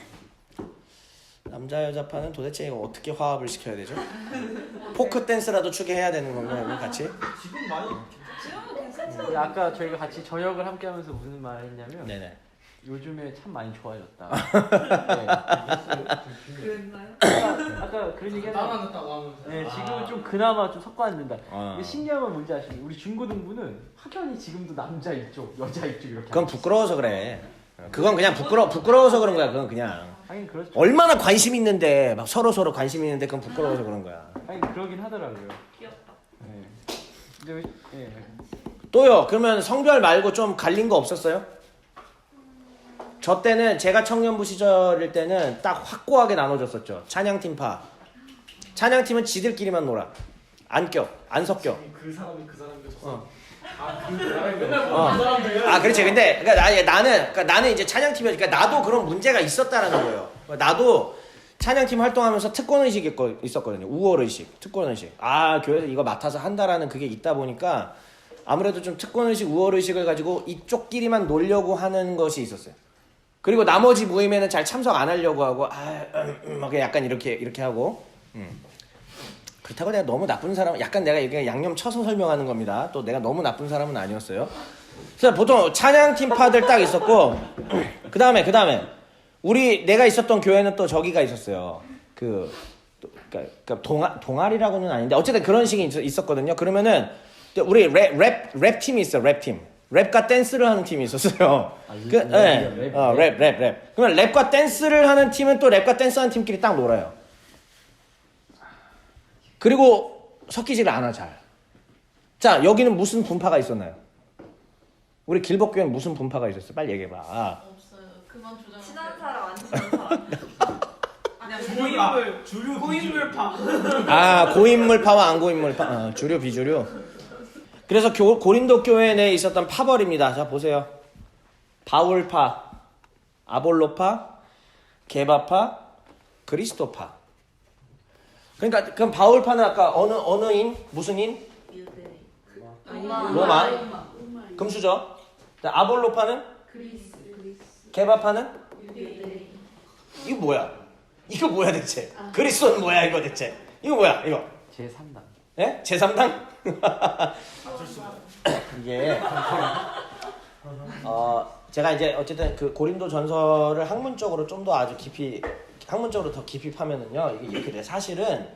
S1: 남자 여자 파는 도대체 이거 어떻게 화합을 시켜야 되죠? 포크 댄스라도 추게 해야 되는 건가요, 같이?
S5: 지금 많이
S4: 근데 아까 저희가 같이 저녁을 함께 하면서 무슨 말을 했냐면,
S1: 네네.
S4: 요즘에 참 많이 좋아졌다.
S11: 그랬나요?
S4: 아까 그런 얘기 했는데,
S5: 따라졌다고 하면서.
S4: 네, 지금은 좀 그나마 좀 섞어왔는다.
S1: 아.
S4: 이게 신기한 건 뭔지 아시죠? 우리 중고등부는 확연히 지금도 남자 이쪽, 여자 이쪽 이렇게.
S1: 그건 부끄러워서 그래. 그건 그냥 부끄러워서 그런 거야. 그건 그냥.
S4: 하긴 그렇죠.
S1: 얼마나 관심 있는데 막 서로 관심 있는데 그건 부끄러워서 그런 거야.
S4: 하긴 그러긴 하더라고요.
S8: 귀엽다.
S4: 네. 근데 예.
S1: 또요. 그러면 성별 말고 좀 갈린 거 없었어요? 저 때는 제가 청년부 시절일 때는 딱 확고하게 나눠졌었죠. 찬양팀파. 찬양팀은 지들끼리만 놀아. 안 섞여.
S5: 그 사람이 졌어.
S1: 그렇지. 근데 나는 이제 찬양팀이었으니까 나도 그런 문제가 있었다라는 거예요. 나도 찬양팀 활동하면서 특권 의식이 있었거든요. 우월 의식, 특권 의식. 교회에서 이거 맡아서 한다라는 그게 있다 보니까 아무래도 좀 특권 의식, 우월 의식을 가지고 이쪽끼리만 놀려고 하는 것이 있었어요. 그리고 나머지 모임에는 잘 참석 안 하려고 하고 막 약간 이렇게 하고. 그렇다고 내가 너무 나쁜 사람, 약간 내가 이게 양념 쳐서 설명하는 겁니다. 또 내가 너무 나쁜 사람은 아니었어요. 그래서 보통 찬양팀 파들 딱 있었고, 그 다음에 내가 있었던 교회는 또 저기가 있었어요. 그러니까 동아리라고는 아닌데 어쨌든 그런 식이 있었거든요. 그러면은 우리 랩 팀이 있어. 랩 팀. 랩과 댄스를 하는 팀이 있었어요. 랩. 그러면 랩과 댄스를 하는 팀은 또 랩과 댄스하는 팀끼리 딱 놀아요. 그리고 섞이지를 않아 잘. 자, 여기는 무슨 분파가 있었나요? 우리 길복교회는 무슨 분파가 있었어요? 빨리 얘기해봐.
S8: 없어요. 그만 주장.
S3: 친한 사람 안 친한 사람.
S5: 고인물파.
S1: 고인물파와 안 고인물파. 주류 비주류. 그래서 고린도 교회 내에 있었던 파벌입니다. 자, 보세요. 바울파, 아볼로파, 게바파, 그리스도파. 그러니까 그럼 바울파는 아까 어느 인? 무슨 인? 로마. 금수저. 아볼로파는?
S11: 그리스.
S1: 게바파는? 이거 뭐야 대체? 그리스도는 뭐야 이거 대체? 이거 뭐야 이거?
S4: 제3당.
S1: 예? 제3당? 이게 제가 이제 어쨌든 그 고린도 전설을 학문적으로 좀 더 학문적으로 더 깊이 파면은요, 이게 이렇게 돼. 사실은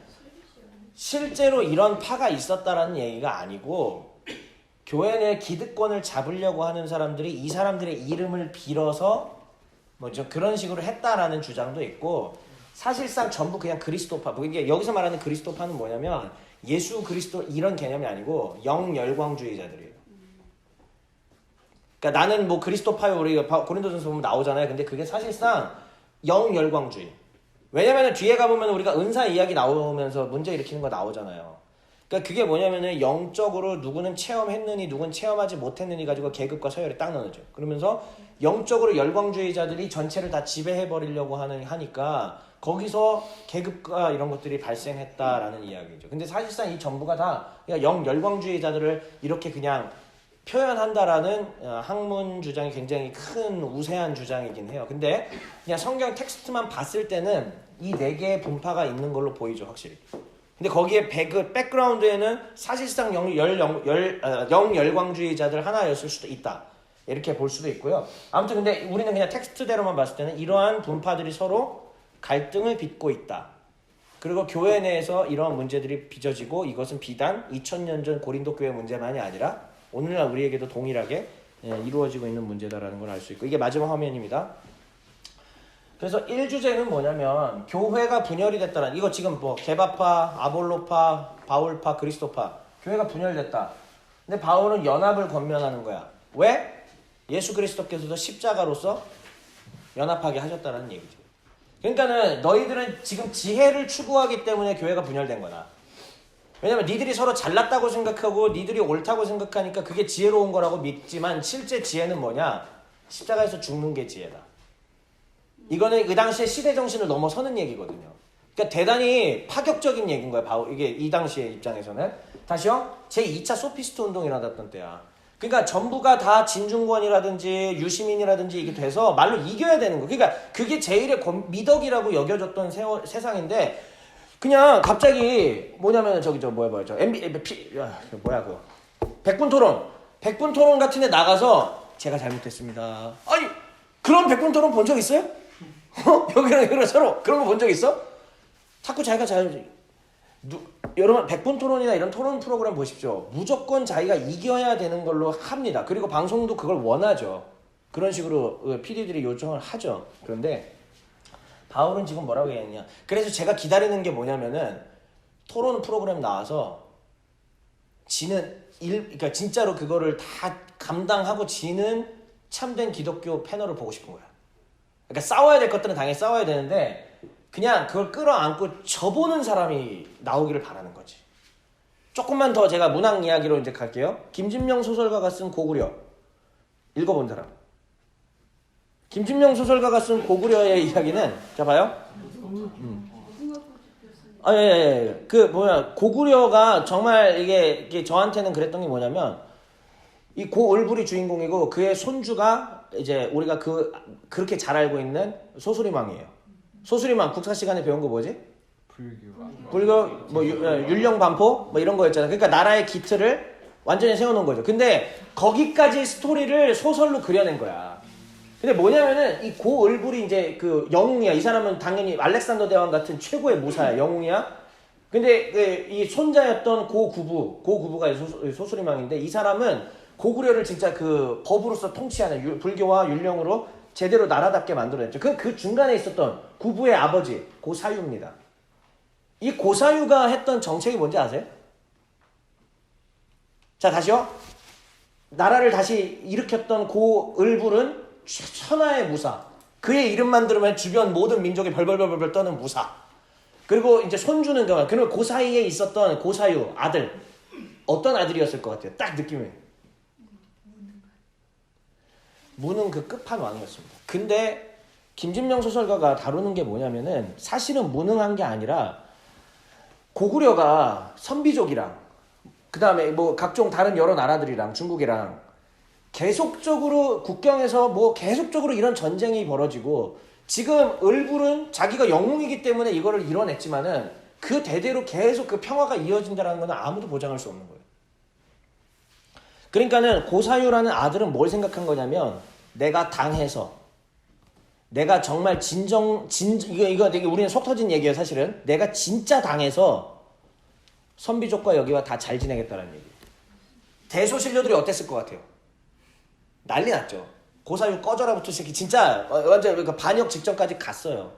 S1: 실제로 이런 파가 있었다라는 얘기가 아니고, 교회 내 기득권을 잡으려고 하는 사람들이 이 사람들의 이름을 빌어서 뭐 좀 그런 식으로 했다라는 주장도 있고, 사실상 전부 그냥 그리스도파. 이게 여기서 말하는 그리스도파는 뭐냐면 예수 그리스도 이런 개념이 아니고 영열광주의자들이에요. 그러니까 나는 뭐 그리스도파요. 우리가 고린도전서 보면 나오잖아요. 근데 그게 사실상 영열광주의. 왜냐면 뒤에 가보면 우리가 은사 이야기 나오면서 문제 일으키는 거 나오잖아요. 그러니까 그게 뭐냐면은 영적으로 누구는 체험했느니 누구는 체험하지 못했느니 가지고 계급과 서열이 딱 나눠져. 그러면서 영적으로 열광주의자들이 전체를 다 지배해버리려고 하니까 거기서 계급과 이런 것들이 발생했다라는 이야기죠. 근데 사실상 이 전부가 다 영열광주의자들을 이렇게 그냥 표현한다라는 학문 주장이 굉장히 큰 우세한 주장이긴 해요. 근데 그냥 성경 텍스트만 봤을 때는 이 네 개의 분파가 있는 걸로 보이죠, 확실히. 근데 거기에 백그라운드에는 사실상 영열광주의자들 하나였을 수도 있다. 이렇게 볼 수도 있고요. 아무튼 근데 우리는 그냥 텍스트대로만 봤을 때는 이러한 분파들이 서로 갈등을 빚고 있다. 그리고 교회 내에서 이러한 문제들이 빚어지고 이것은 비단 2000년 전 고린도 교회 문제만이 아니라 오늘날 우리에게도 동일하게 이루어지고 있는 문제다라는 걸 알 수 있고 이게 마지막 화면입니다. 그래서 1주제는 뭐냐면 교회가 분열이 됐다는 이거 지금 뭐 개바파, 아볼로파, 바울파, 그리스도파 교회가 분열됐다. 근데 바울은 연합을 권면하는 거야. 왜? 예수 그리스도께서도 십자가로서 연합하게 하셨다는 얘기죠. 그러니까는 너희들은 지금 지혜를 추구하기 때문에 교회가 분열된 거다. 왜냐면 니들이 서로 잘났다고 생각하고 니들이 옳다고 생각하니까 그게 지혜로운 거라고 믿지만 실제 지혜는 뭐냐? 십자가에서 죽는 게 지혜다. 이거는 그 당시에 시대 정신을 넘어서는 얘기거든요. 그러니까 대단히 파격적인 얘기인 거예요. 바울 이게 이 당시의 입장에서는. 다시요. 제2차 소피스트 운동이 일어났던 때야. 그러니까 전부가 다 진중권이라든지 유시민이라든지 이게 돼서 말로 이겨야 되는 거. 그러니까 그게 제일의 미덕이라고 여겨졌던 세상인데 그냥 갑자기 뭐냐면 백분 토론 같은 데 나가서 제가 잘못했습니다. 아니 그런 백분 토론 본 적 있어요? 여기랑 서로 그런 거 본 적 있어? 자꾸 자기가 여러분 백분 토론이나 이런 토론 프로그램 보십시오. 무조건 자기가 이겨야 되는 걸로 합니다. 그리고 방송도 그걸 원하죠. 그런 식으로 PD들이 요청을 하죠. 그런데 바울은 지금 뭐라고 얘기했냐. 그래서 제가 기다리는 게 뭐냐면은 토론 프로그램 나와서 그러니까 진짜로 그거를 다 감당하고 지는 참된 기독교 패널을 보고 싶은 거야. 그러니까 싸워야 될 것들은 당연히 싸워야 되는데 그냥 그걸 끌어안고 져보는 사람이 나오기를 바라는 거지. 조금만 더 제가 문학 이야기로 이제 갈게요. 김진명 소설가가 쓴 고구려 읽어본 사람. 김진명 소설가가 쓴 고구려의 이야기는 자 봐요. 고구려가 정말 이게 저한테는 그랬던 게 뭐냐면 이 고을불이 주인공이고 그의 손주가 이제 우리가 그렇게 잘 알고 있는 소수리망이에요. 소수리망 국사 시간에 배운 거 뭐지? 불교 뭐 율령반포 뭐 이런 거였잖아. 그러니까 나라의 기틀을 완전히 세워놓은 거죠. 근데 거기까지 스토리를 소설로 그려낸 거야. 근데 뭐냐면은 이 고을불이 이제 그 영웅이야. 이 사람은 당연히 알렉산더 대왕 같은 최고의 무사야. 영웅이야. 근데 이 손자였던 고구부가 소수리망인데 이 사람은 고구려를 진짜 그 법으로서 통치하는 불교와 율령으로 제대로 나라답게 만들어냈죠. 그 중간에 있었던 구부의 아버지 고사유입니다. 이 고사유가 했던 정책이 뭔지 아세요? 자 다시요. 나라를 다시 일으켰던 고을불은 천하의 무사. 그의 이름만 들으면 주변 모든 민족이 벌벌벌벌 떠는 무사. 그리고 이제 손주는 그러면 그 사이에 있었던 고사유 아들 어떤 아들이었을 것 같아요? 딱 느낌이. 무능 그 끝판왕이었습니다. 근데 김진명 소설가가 다루는 게 뭐냐면은 사실은 무능한 게 아니라 고구려가 선비족이랑 그 다음에 뭐 각종 다른 여러 나라들이랑 중국이랑 계속적으로 국경에서 뭐 계속적으로 이런 전쟁이 벌어지고 지금 을불은 자기가 영웅이기 때문에 이거를 이뤄냈지만은 그 대대로 계속 그 평화가 이어진다는 건 아무도 보장할 수 없는 거예요. 그러니까는 고사유라는 아들은 뭘 생각한 거냐면 내가 당해서 내가 정말 이거 되게 우리는 속 터진 얘기예요. 사실은 내가 진짜 당해서 선비족과 여기와 다 잘 지내겠다는 얘기. 대소신료들이 어땠을 것 같아요? 난리 났죠. 고사유 꺼져라부터 시작해 진짜 완전 반역 직전까지 갔어요.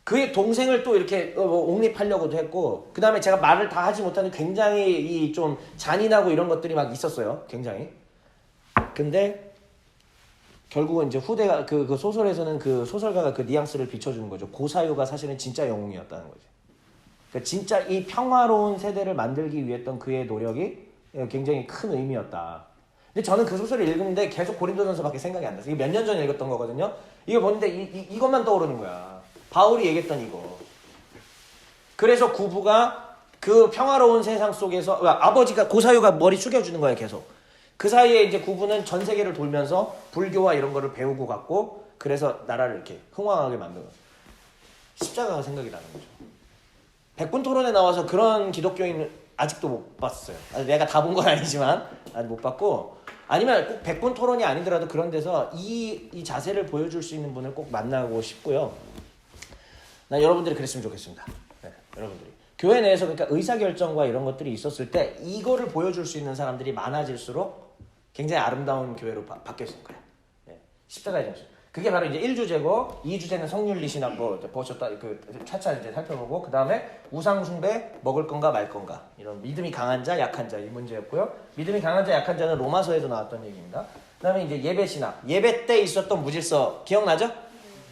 S1: 그의 동생을 또 이렇게 옹립하려고도 했고, 그 다음에 제가 말을 다 하지 못하는 굉장히 이 좀 잔인하고 이런 것들이 막 있었어요. 굉장히. 근데 결국은 이제 후대가 그 소설에서는 그 소설가가 그 뉘앙스를 비춰주는 거죠. 고사유가 사실은 진짜 영웅이었다는 거죠. 그러니까 진짜 이 평화로운 세대를 만들기 위해 했던 그의 노력이 굉장히 큰 의미였다. 근데 저는 그 소설을 읽는데 계속 고린도전서밖에 생각이 안 나서 이게 몇 년 전에 읽었던 거거든요. 이거 보는데 이것만 떠오르는 거야. 바울이 얘기했던 이거. 그래서 구부가 그 평화로운 세상 속에서 아버지가 고사유가 머리 숙여주는 거야 계속. 그 사이에 이제 구부는 전 세계를 돌면서 불교와 이런 거를 배우고 갔고, 그래서 나라를 이렇게 흥왕하게 만든 거야. 십자가가 생각이 나는 거죠. 백분 토론에 나와서 그런 기독교인은 아직도 못 봤어요. 내가 다 본 건 아니지만 아직 못 봤고, 아니면 꼭 백분 토론이 아니더라도 그런 데서 이 자세를 보여줄 수 있는 분을 꼭 만나고 싶고요. 난 여러분들이 그랬으면 좋겠습니다. 네, 여러분들이 교회 내에서 그러니까 의사결정과 이런 것들이 있었을 때 이거를 보여줄 수 있는 사람들이 많아질수록 굉장히 아름다운 교회로 바뀌었을 거예요. 네, 십자가의 정신. 그게 바로 이제 1주제고, 2주제는 성윤리 신학 보셨다 그 차차 이제 살펴보고, 그 다음에 우상숭배 먹을 건가 말 건가, 이런 믿음이 강한 자 약한 자 이 문제였고요. 믿음이 강한 자 약한 자는 로마서에도 나왔던 얘기입니다. 그 다음에 이제 예배 신학, 예배 때 있었던 무질서 기억나죠?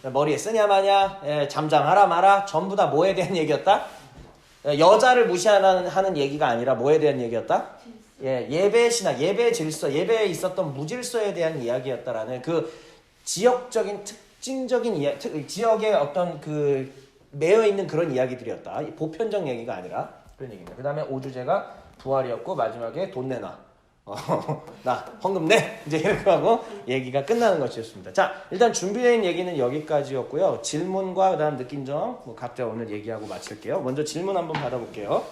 S1: 머리에 쓰냐 마냐, 잠잠하라 마라, 전부 다 뭐에 대한 얘기였다? 여자를 무시하는 얘기가 아니라 뭐에 대한 얘기였다? 예배 신학, 예배 질서, 예배에 있었던 무질서에 대한 이야기였다라는 그 지역적인 특징적인 지역의 어떤 그 매여 있는 그런 이야기들이었다. 보편적 얘기가 아니라 그런 얘기입니다. 그 다음에 5주제가 부활이었고, 마지막에 돈 내놔. 나 헌금 내! 이제 이렇게 하고 얘기가 끝나는 것이었습니다. 자, 일단 준비된 얘기는 여기까지였고요. 질문과 그 다음 느낀 점 각자 오늘 얘기하고 마칠게요. 먼저 질문 한번 받아볼게요.